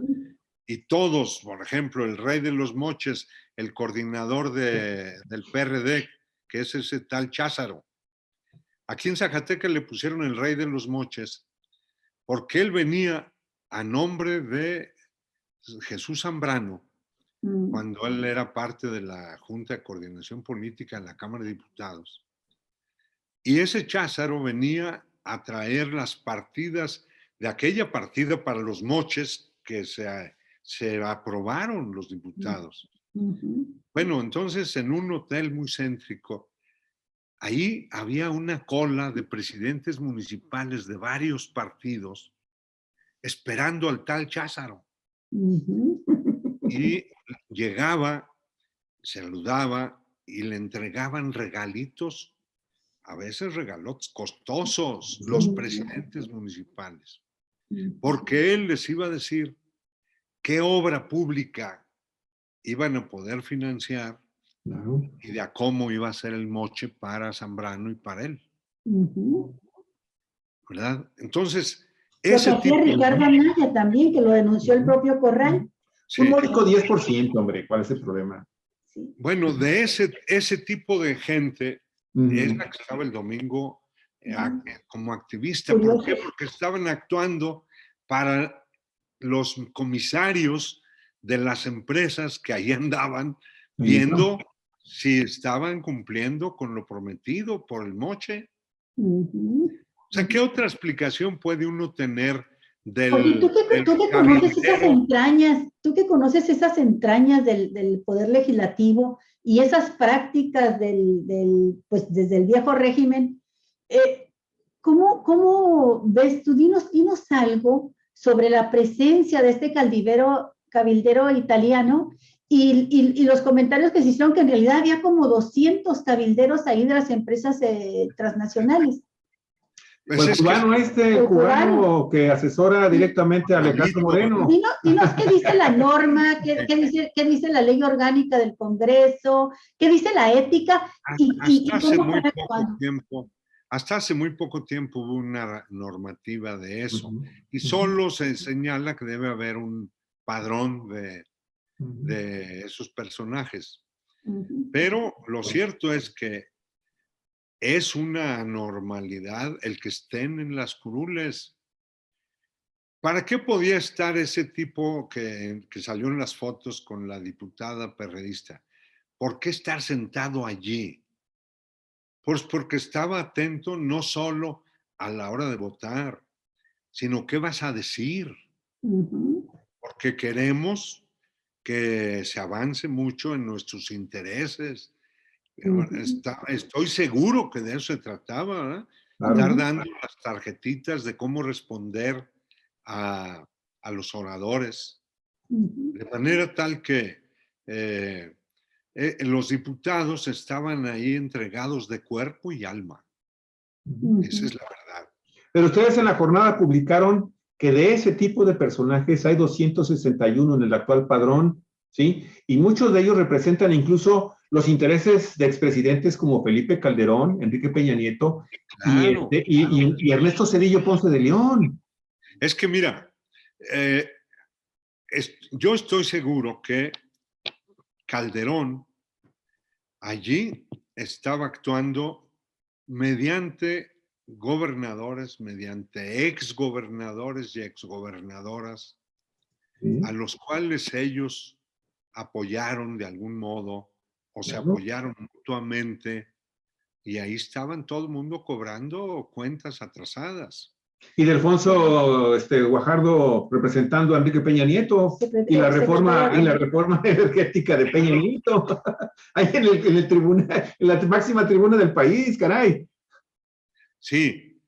Y todos, por ejemplo, el rey de los moches, el coordinador del PRD, que es ese tal Cházaro. Aquí en Zacatecas le pusieron el rey de los moches porque él venía a nombre de Jesús Zambrano, cuando él era parte de la Junta de Coordinación Política en la Cámara de Diputados. Y ese Cházaro venía a traer las partidas de aquella partida para los moches que se aprobaron los diputados. Bueno, entonces en un hotel muy céntrico, ahí había una cola de presidentes municipales de varios partidos esperando al tal Cházaro. Y llegaba, saludaba y le entregaban regalitos, a veces regalos costosos, los presidentes municipales. Porque él les iba a decir qué obra pública iban a poder financiar y de a cómo iba a ser el moche para Zambrano y para él. ¿Verdad? Entonces, ese tipo... Ricardo Anaya también, que lo denunció el propio Corral. Sí. Un módico 10%, hombre, ¿cuál es el problema? Sí. Bueno, de ese tipo de gente es la que estaba el domingo como activista. ¿Por qué? Porque estaban actuando para los comisarios de las empresas que ahí andaban viendo si estaban cumpliendo con lo prometido por el moche. O sea, ¿qué otra explicación puede uno tener del... Oye, tú que conoces esas entrañas, tú que conoces esas entrañas del Poder Legislativo y esas prácticas pues desde el viejo régimen, ¿cómo ves tú? Dinos algo sobre la presencia de este cabildero italiano y los comentarios que se hicieron que en realidad había como 200 cabilderos ahí de las empresas transnacionales. Pues el cubano que asesora directamente a Alejandro Moreno. Dinos qué dice la norma, qué dice la ley orgánica del Congreso, qué dice la ética y hace muy poco tiempo Hasta hace muy poco tiempo hubo una normativa de eso Ujú, y ujú, solo se señala que debe haber un padrón ujú. de esos personajes. Ujú, Pero lo cierto es que es una anormalidad el que estén en las curules. ¿Para qué podía estar ese tipo que salió en las fotos con la diputada perredista? ¿Por qué estar sentado allí? Pues porque estaba atento no solo a la hora de votar, sino qué vas a decir, ujú, porque queremos que se avance mucho en nuestros intereses. ujú, Estoy seguro que de eso se trataba, ¿verdad? Claro. Estar dando las tarjetitas de cómo responder a, a los oradores, ujú, de manera tal que eh, los diputados estaban ahí entregados de cuerpo y alma. Esa ujú. es la verdad. Pero ustedes en la jornada publicaron que de ese tipo de personajes hay 261 en el actual padrón, ¿sí? Y muchos de ellos representan incluso los intereses de expresidentes como Felipe Calderón, Enrique Peña Nieto Claro, claro. y Ernesto Zedillo Ponce de León. Es que mira, eh, yo estoy seguro que Calderón allí estaba actuando mediante gobernadores, mediante exgobernadores y exgobernadoras, a Sí, los cuales ellos apoyaron de algún modo o se claro. apoyaron mutuamente y ahí estaban todo el mundo cobrando cuentas atrasadas. Y de Alfonso Guajardo representando a Enrique Peña Nieto Secretaria y de la reforma energética de Peña Claro. Nieto, ahí en el tribunal, en la máxima tribuna del país, caray. Sí,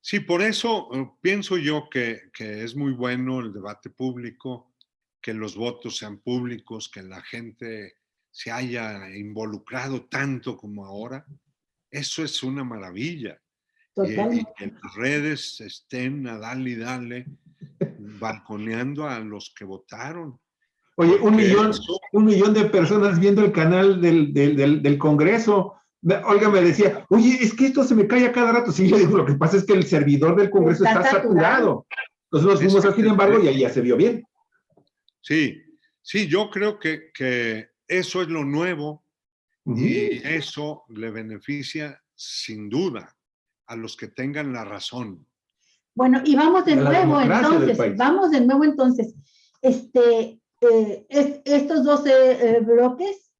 sí, por eso pienso yo que es muy bueno el debate público, que los votos sean públicos, que la gente se haya involucrado tanto como ahora. Eso es una maravilla. Y totalmente. que las redes estén a dale y dale, balconeando a los que votaron, Oye, porque eso, 1 millón de personas viendo el canal del Congreso. Olga me decía, oye, es que esto se me cae a cada rato. Sí, le digo, lo que pasa es que el servidor del Congreso Está está saturado. saturado. Entonces nos es fuimos que así, de embargo, y ahí ya se vio bien. sí, sí, yo creo que eso es lo nuevo Ujú. y eso le beneficia sin duda a los que tengan la razón. Bueno, y vamos Y de a la nuevo democracia del entonces, país. vamos de nuevo entonces. Estos 12 bloques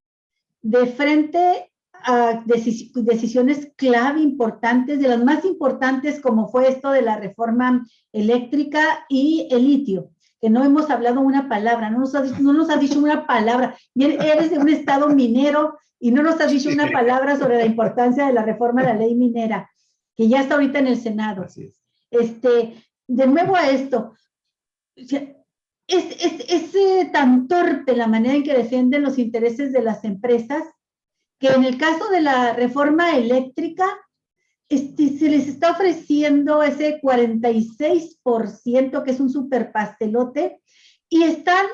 de frente a decisiones clave importantes, de las más importantes como fue esto de la reforma eléctrica y el litio, que no hemos hablado una palabra, no nos has dicho una palabra. Bien, eres de un estado minero y no nos has dicho una palabra sobre la importancia de la reforma de la ley minera, que ya está ahorita en el Senado. Así es. De nuevo a esto, es tan torpe la manera en que defienden los intereses de las empresas que en el caso de la reforma eléctrica se les está ofreciendo ese 46%, que es un super pastelote, y están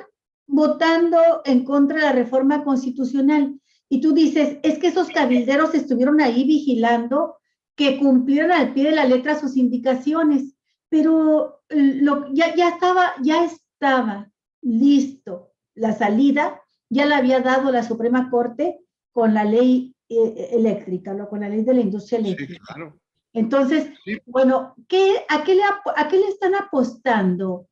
votando en contra de la reforma constitucional. Y tú dices, es que esos cabilderos estuvieron ahí vigilando que cumplieran al pie de la letra sus indicaciones, pero ya estaba listo la salida, ya la había dado la Suprema Corte con la ley eléctrica, con la ley de la industria Sí, eléctrica. claro. Entonces, Sí, bueno, a qué le están apostando,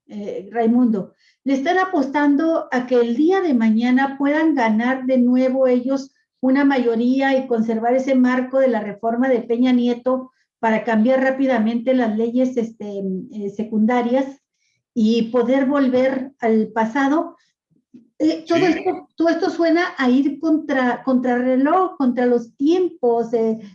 Raimundo? Le están apostando a que el día de mañana puedan ganar de nuevo ellos una mayoría y conservar ese marco de la reforma de Peña Nieto para cambiar rápidamente las leyes secundarias y poder volver al pasado. sí, Todo esto suena a ir contra reloj, contra los tiempos,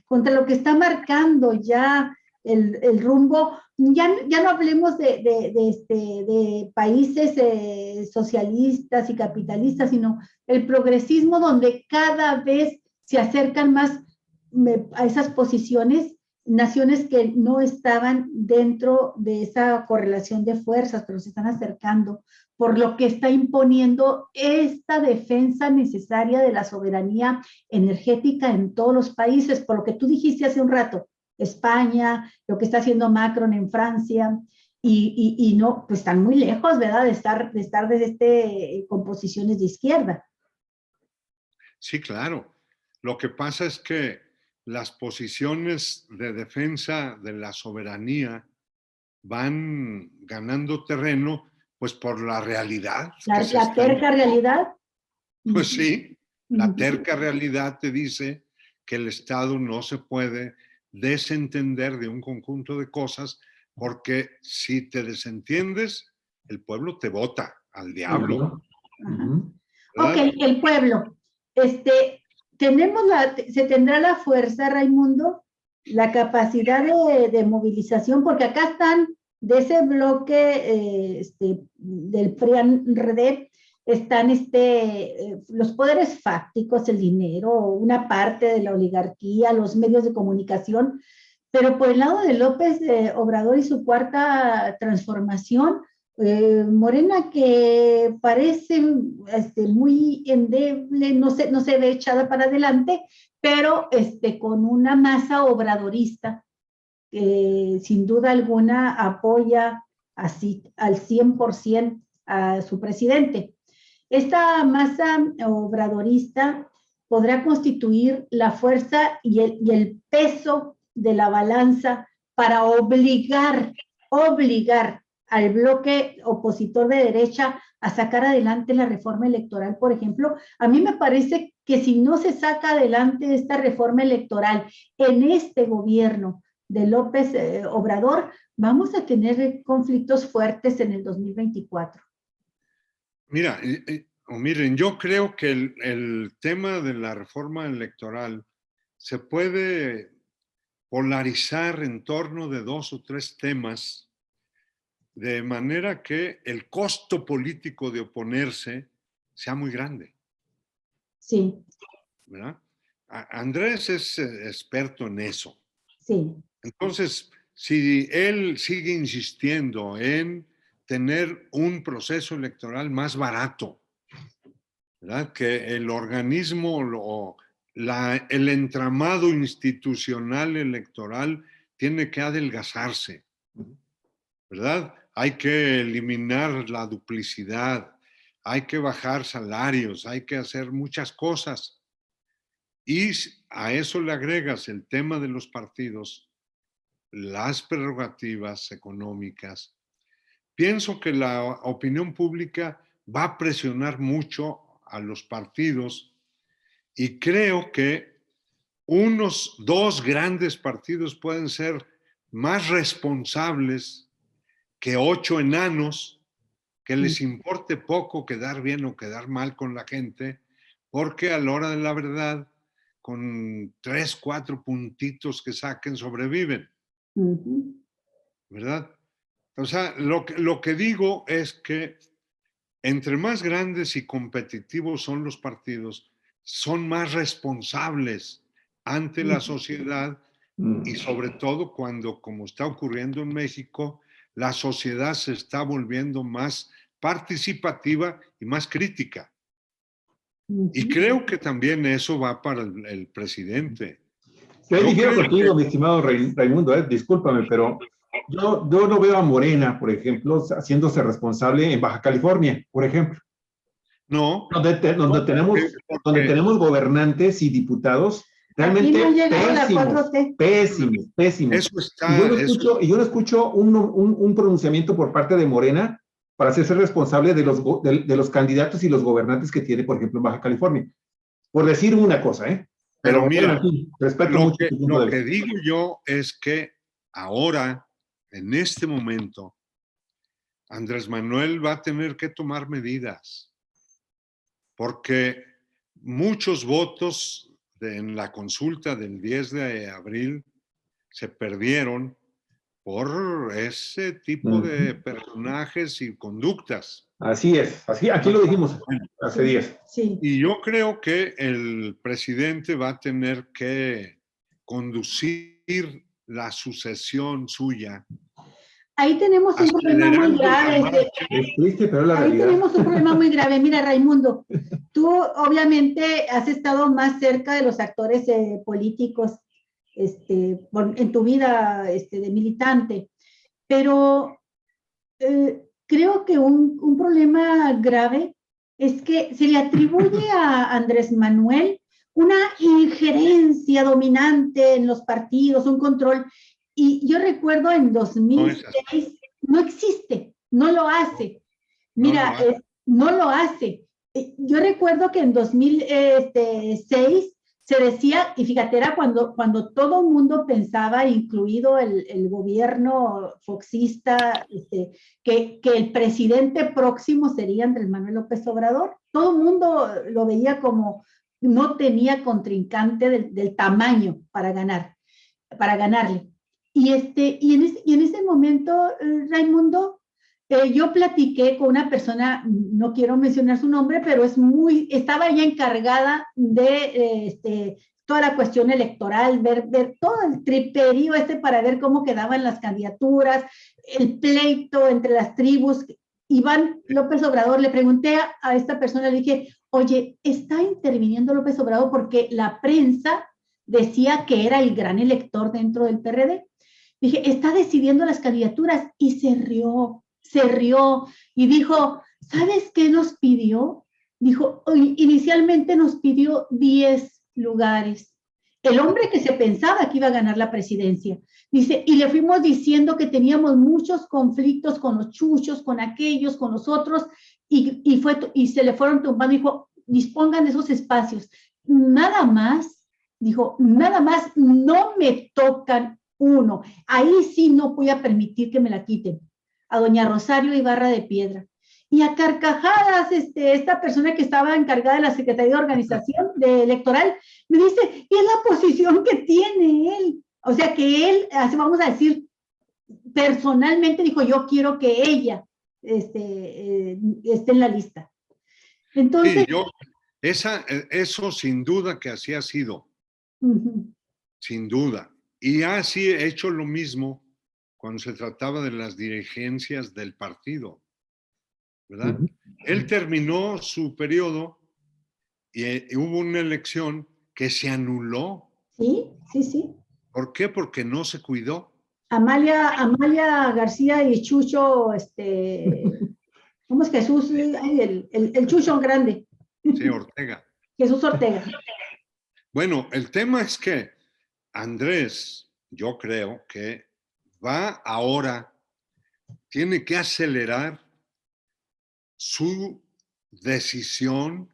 contra lo que está marcando ya el rumbo. Ya no hablemos de países socialistas y capitalistas, sino el progresismo donde cada vez se acercan más a esas posiciones naciones que no estaban dentro de esa correlación de fuerzas, pero se están acercando, por lo que está imponiendo esta defensa necesaria de la soberanía energética en todos los países, por lo que tú dijiste hace un rato, España, lo que está haciendo Macron en Francia, y no, pues están muy lejos, ¿verdad?, de estar con posiciones de izquierda. Sí, claro. Lo que pasa es que las posiciones de defensa de la soberanía van ganando terreno, pues por la realidad que se La está. terca realidad. Pues sí, la Ujú. terca realidad te dice que el Estado no se puede desentender de un conjunto de cosas, porque si te desentiendes, el pueblo te vota al diablo, Ujú. Ok, ¿verdad? el pueblo. Se tendrá la fuerza, Raimundo, la capacidad de movilización, porque acá están de ese bloque del PRIAN-RD, están los poderes fácticos, el dinero, una parte de la oligarquía, los medios de comunicación, pero por el lado de López Obrador y su cuarta transformación, Morena, que parece muy endeble, no se ve echada para adelante, pero con una masa obradorista que sin duda alguna apoya así al 100% a su presidente. Esta masa obradorista podrá constituir la fuerza y el peso de la balanza para obligar al bloque opositor de derecha a sacar adelante la reforma electoral, por ejemplo. A mí me parece que si no se saca adelante esta reforma electoral en este gobierno de López Obrador, vamos a tener conflictos fuertes en el 2024. Mira, miren, yo creo que el tema de la reforma electoral se puede polarizar en torno de 2 o 3 temas, de manera que el costo político de oponerse sea muy grande. Sí. ¿Verdad? Andrés es experto en eso. Sí. Entonces, si él sigue insistiendo en tener un proceso electoral más barato, ¿verdad?, que el organismo, el entramado institucional electoral tiene que adelgazarse, ¿verdad? Hay que eliminar la duplicidad, hay que bajar salarios, hay que hacer muchas cosas. Y a eso le agregas el tema de los partidos, las prerrogativas económicas. Pienso que la opinión pública va a presionar mucho a los partidos, y creo que unos 2 grandes partidos pueden ser más responsables que 8 enanos que les importe poco quedar bien o quedar mal con la gente, porque a la hora de la verdad, con 3, 4 puntitos que saquen, sobreviven. ¿Verdad? O sea, lo que digo es que entre más grandes y competitivos son los partidos, son más responsables ante la sociedad, y sobre todo cuando, como está ocurriendo en México, la sociedad se está volviendo más participativa y más crítica. Y creo que también eso va para el presidente. Yo difiero creo contigo, que, mi estimado Raimundo, discúlpame, pero yo no veo a Morena, por ejemplo, haciéndose responsable en Baja California, por ejemplo, no, donde tenemos gobernantes y diputados Aquí no realmente llegó la 4T. pésimos. eso Y yo está, no escucho un pronunciamiento por parte de Morena para hacerse responsable de los candidatos y los gobernantes que tiene, por ejemplo, en Baja California. Por decir una cosa, ¿eh? pero bueno, mira, aquí, respeto mucho tu punto de lo que vista. digo yo es que ahora, en este momento, Andrés Manuel va a tener que tomar medidas, porque muchos votos en la consulta del 10 de abril se perdieron por ese tipo de personajes y conductas. Así es, aquí lo dijimos hace días. Sí. Y yo creo que el presidente va a tener que conducir la sucesión suya. Ahí tenemos un problema muy grave. Es triste, pero la Ahí realidad. tenemos un problema muy grave. Mira, Raimundo, tú obviamente has estado más cerca de los actores políticos en tu vida de militante. Pero creo que un problema grave es que se le atribuye a Andrés Manuel una injerencia dominante en los partidos, un control. Y yo recuerdo en 2006, no existe, no lo hace. Mira, no lo hace. Yo recuerdo que en 2006 se decía, y fíjate, era cuando todo el mundo pensaba, incluido el gobierno foxista, que el presidente próximo sería Andrés Manuel López Obrador. Todo el mundo lo veía como no tenía contrincante del tamaño para ganarle. Y en ese momento, Raimundo, yo platiqué con una persona, no quiero mencionar su nombre, pero estaba ella encargada de toda la cuestión electoral, ver todo el triperío para ver cómo quedaban las candidaturas, el pleito entre las tribus. Iván López Obrador, le pregunté a esta persona, le dije, oye, ¿está interviniendo López Obrador porque la prensa decía que era el gran elector dentro del PRD? Dije, está decidiendo las candidaturas, y se rió y dijo, ¿sabes qué nos pidió? Dijo, inicialmente nos pidió 10 lugares. El hombre que se pensaba que iba a ganar la presidencia. Dice, y le fuimos diciendo que teníamos muchos conflictos con los chuchos, con aquellos, con los otros, y se le fueron tumbando. Dijo, dispongan de esos espacios. Nada más, dijo, nada más no me tocan uno. Ahí sí no voy a permitir que me la quiten. A doña Rosario Ibarra de Piedra. Y a carcajadas, esta persona que estaba encargada de la Secretaría de Organización electoral, me dice, y es la posición que tiene él. O sea, que él, así vamos a decir, personalmente dijo, yo quiero que ella esté en la lista. Entonces... Sí, eso sin duda que así ha sido. Sin duda. Y así he hecho lo mismo cuando se trataba de las dirigencias del partido, ¿verdad? Él terminó su periodo y hubo una elección que se anuló. Sí. ¿Por qué? Porque no se cuidó. Amalia García y Chucho, ¿cómo es Jesús? El Chucho grande. Sí, Ortega. Jesús Ortega. Bueno, el tema es que Andrés, yo creo que tiene que acelerar su decisión,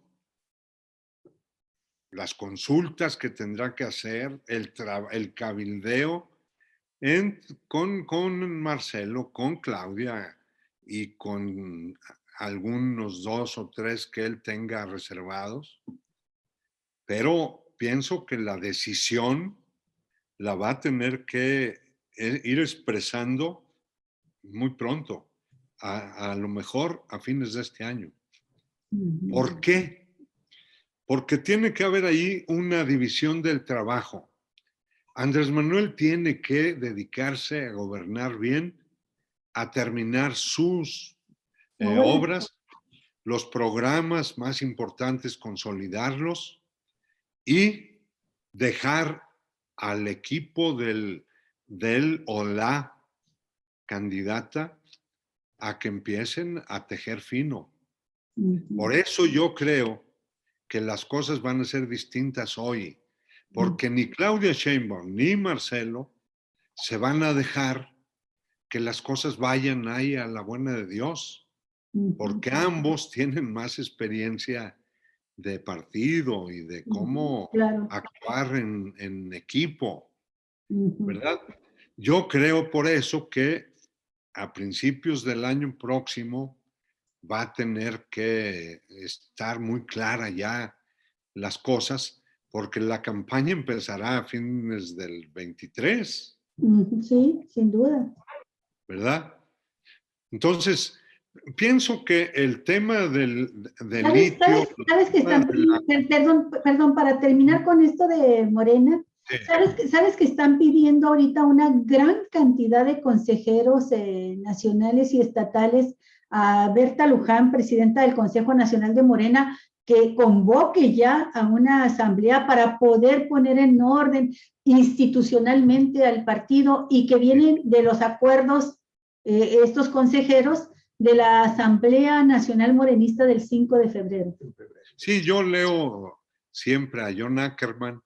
las consultas que tendrá que hacer, el cabildeo con Marcelo, con Claudia y con algunos 2 o 3 que él tenga reservados. Pero pienso que la decisión la va a tener que ir expresando muy pronto, a lo mejor a fines de este año. ¿Por qué? Porque tiene que haber ahí una división del trabajo. Andrés Manuel tiene que dedicarse a gobernar bien, a terminar sus obras, los programas más importantes, consolidarlos y dejar al equipo del o la candidata a que empiecen a tejer fino. Por eso yo creo que las cosas van a ser distintas hoy, porque ni Claudia Sheinbaum ni Marcelo se van a dejar que las cosas vayan ahí a la buena de Dios, porque ambos tienen más experiencia de partido y de cómo actuar en equipo, ¿verdad? Yo creo por eso que a principios del año próximo va a tener que estar muy clara ya las cosas, porque la campaña empezará a fines del 23. Sí, sin duda. ¿Verdad? Entonces, pienso que el tema del litio... ¿Sabes que están pidiendo, perdón, para terminar con esto de Morena, sí. ¿Sabes que están pidiendo ahorita una gran cantidad de consejeros nacionales y estatales a Berta Luján, presidenta del Consejo Nacional de Morena, que convoque ya a una asamblea para poder poner en orden institucionalmente al partido y que vienen de los acuerdos, estos consejeros de la Asamblea Nacional Morenista del 5 de febrero. Sí, yo leo siempre a John Ackerman.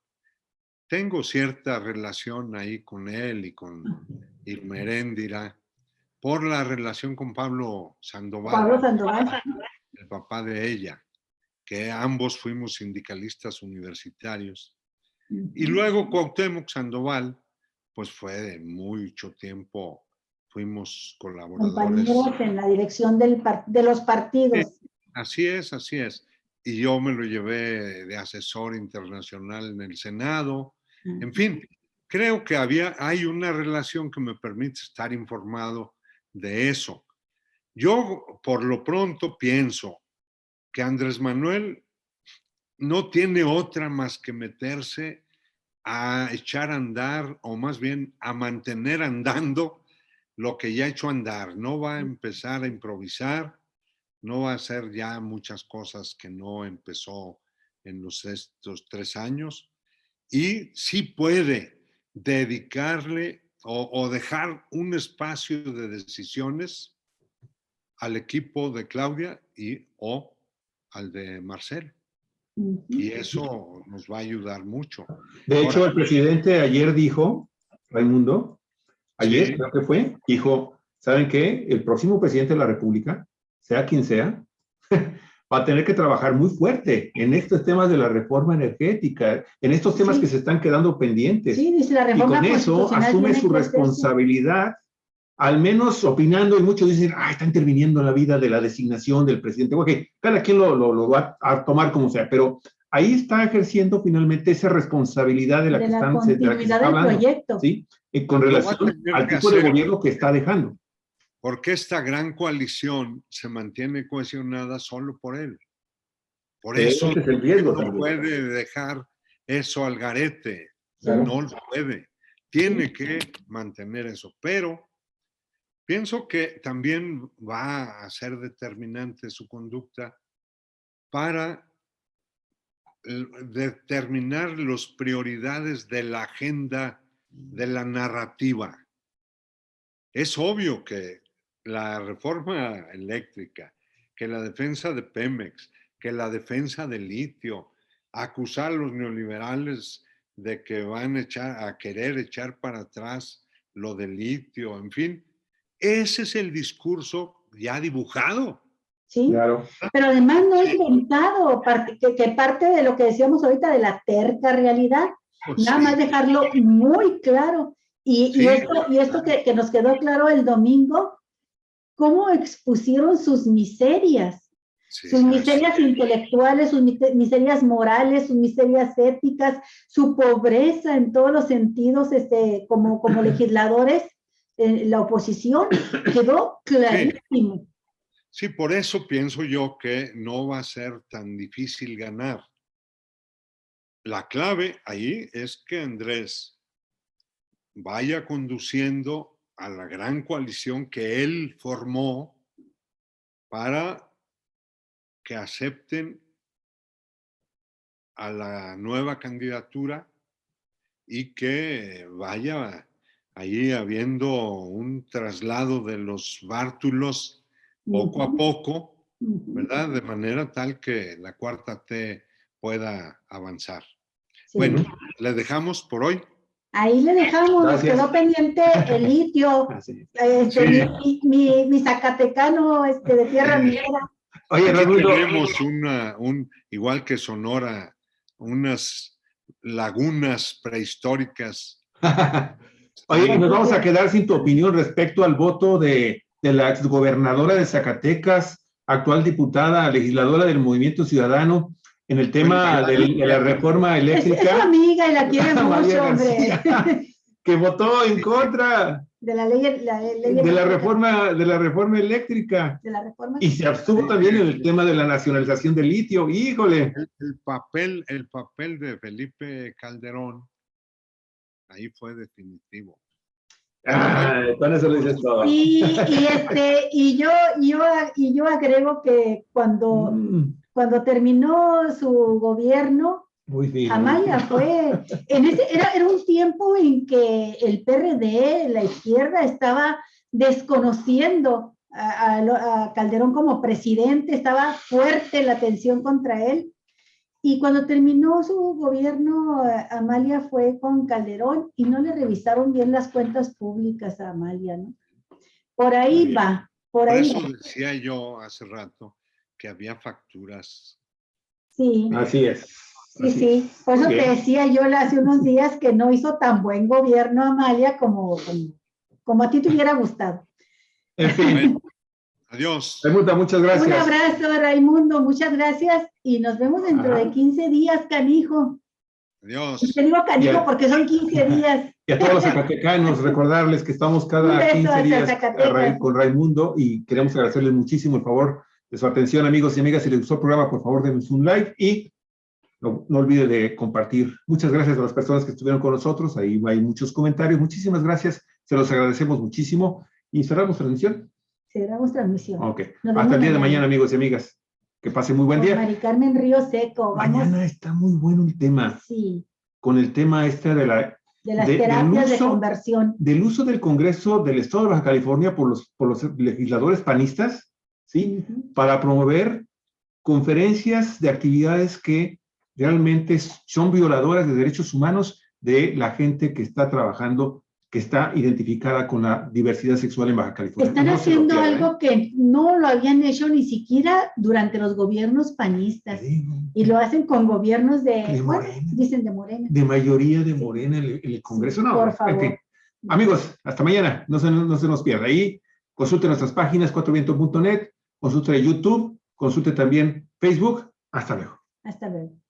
Tengo cierta relación ahí con él y con Irma Heréndira por la relación con Pablo Sandoval, Pablo Sandoval. el papá de ella, que ambos fuimos sindicalistas universitarios. Y luego Cuauhtémoc Sandoval, pues fue de mucho tiempo, fuimos colaboradores. Compañeros en la dirección de los partidos. Sí, así es, así es. Y yo me lo llevé de asesor internacional en el Senado. En fin, creo que hay una relación que me permite estar informado de eso. Yo, por lo pronto, pienso que Andrés Manuel no tiene otra más que meterse a echar a andar, o más bien a mantener andando lo que ya ha hecho andar. No va a empezar a improvisar, no va a hacer ya muchas cosas que no empezó en estos 3 años, y sí puede dedicarle o dejar un espacio de decisiones al equipo de Claudia o al de Marcelo. Y eso nos va a ayudar mucho. De hecho, el presidente ayer dijo, Raimundo, ayer Sí. creo que fue, dijo, ¿saben qué? El próximo presidente de la República, sea quien sea, va a tener que trabajar muy fuerte en estos temas de la reforma energética, en estos temas que se están quedando pendientes. Sí, dice la y reforma con eso asume su responsabilidad, al menos opinando, y muchos dicen, está interviniendo en la vida de la designación del presidente. Ok, cada quien lo va a tomar como sea, pero ahí está ejerciendo finalmente esa responsabilidad de la que se está hablando, proyecto. ¿sí? Y con relación al tipo de gobierno que está dejando. Porque esta gran coalición se mantiene cohesionada solo por él. Por eso ese es el riesgo no también. puede dejar eso al garete. Claro. No lo puede. Tiene que mantener eso. Pero pienso que también va a ser determinante su conducta para determinar las prioridades de la agenda de la narrativa. Es obvio que la reforma eléctrica, que la defensa de Pemex, que la defensa del litio, acusar a los neoliberales de que van a querer echar para atrás lo del litio, en fin, ese es el discurso ya dibujado. Sí, claro. Pero además no es inventado, que parte de lo que decíamos ahorita de la terca realidad, nada más dejarlo muy claro. Y esto que nos quedó claro el domingo, cómo expusieron sus miserias, sus miserias intelectuales, sus miserias morales, sus miserias éticas, su pobreza en todos los sentidos, como legisladores, la oposición, quedó clarísimo. Sí, por eso pienso yo que no va a ser tan difícil ganar. La clave ahí es que Andrés vaya conduciendo a la gran coalición que él formó para que acepten a la nueva candidatura y que vaya ahí habiendo un traslado de los bártulos poco a poco, ¿verdad? De manera tal que la cuarta T pueda avanzar. Sí. Bueno, le dejamos por hoy. Ahí le dejamos, nos quedó pendiente el litio, mi zacatecano de tierra minera. Oye, aquí tenemos igual que Sonora, unas lagunas prehistóricas. Oye, nos vamos a quedar sin tu opinión respecto al voto de la exgobernadora de Zacatecas, actual diputada, legisladora del Movimiento Ciudadano, en el tema de la reforma eléctrica. Es su amiga y la quiere mucho, hombre. Que votó en contra de la ley de la reforma eléctrica. Y se abstuvo también en el tema de la nacionalización del litio. ¡Híjole! El papel de Felipe Calderón ahí fue definitivo. Con eso lo dices todo. Y yo agrego que cuando cuando terminó su gobierno, Muy bien. Amalia fue, era un tiempo en que el PRD, la izquierda, estaba desconociendo a Calderón como presidente, estaba fuerte la tensión contra él. Y cuando terminó su gobierno, Amalia fue con Calderón y no le revisaron bien las cuentas públicas a Amalia, ¿no? Por ahí va, por ahí eso va. decía yo hace rato que había facturas. Sí. Así es. Sí, así sí, es. por eso Muy te bien. decía yo hace unos días que no hizo tan buen gobierno Amalia como a ti te hubiera gustado. En fin. Bueno, adiós. Raimundo, muchas gracias. Un abrazo, Raimundo, muchas gracias y nos vemos dentro de 15 días, canijo. Adiós. Y te digo canijo porque son 15 días. Y a todos los zacatecanos, recordarles que estamos Un cada beso 15 hasta días Zacatecas. con Raimundo y queremos agradecerles muchísimo el favor de su atención, amigos y amigas. Si les gustó el programa, por favor, denos un like y no olvide de compartir. Muchas gracias a las personas que estuvieron con nosotros. Ahí hay muchos comentarios. Muchísimas gracias. Se los agradecemos muchísimo. Y cerramos transmisión. Cerramos transmisión. Ok. Hasta el día de mañana, amigos y amigas. Que pasen muy buen día. Mari Carmen Río Seco. Mañana está muy bueno el tema. Sí. Con el tema este de las terapias de conversión. Del uso del Congreso del Estado de Baja California por los legisladores panistas, ¿sí? Para promover conferencias de actividades que realmente son violadoras de derechos humanos de la gente que está trabajando, que está identificada con la diversidad sexual en Baja California. Están haciendo algo que no lo habían hecho ni siquiera durante los gobiernos panistas. Y lo hacen con gobiernos de Morena. Dicen de Morena. De mayoría de Morena en el Congreso. Sí, no, por favor. En fin. Amigos, hasta mañana. No se nos pierda. Ahí consulte nuestras páginas, cuatrovientos.net, consulte YouTube, consulte también Facebook. Hasta luego. Hasta luego.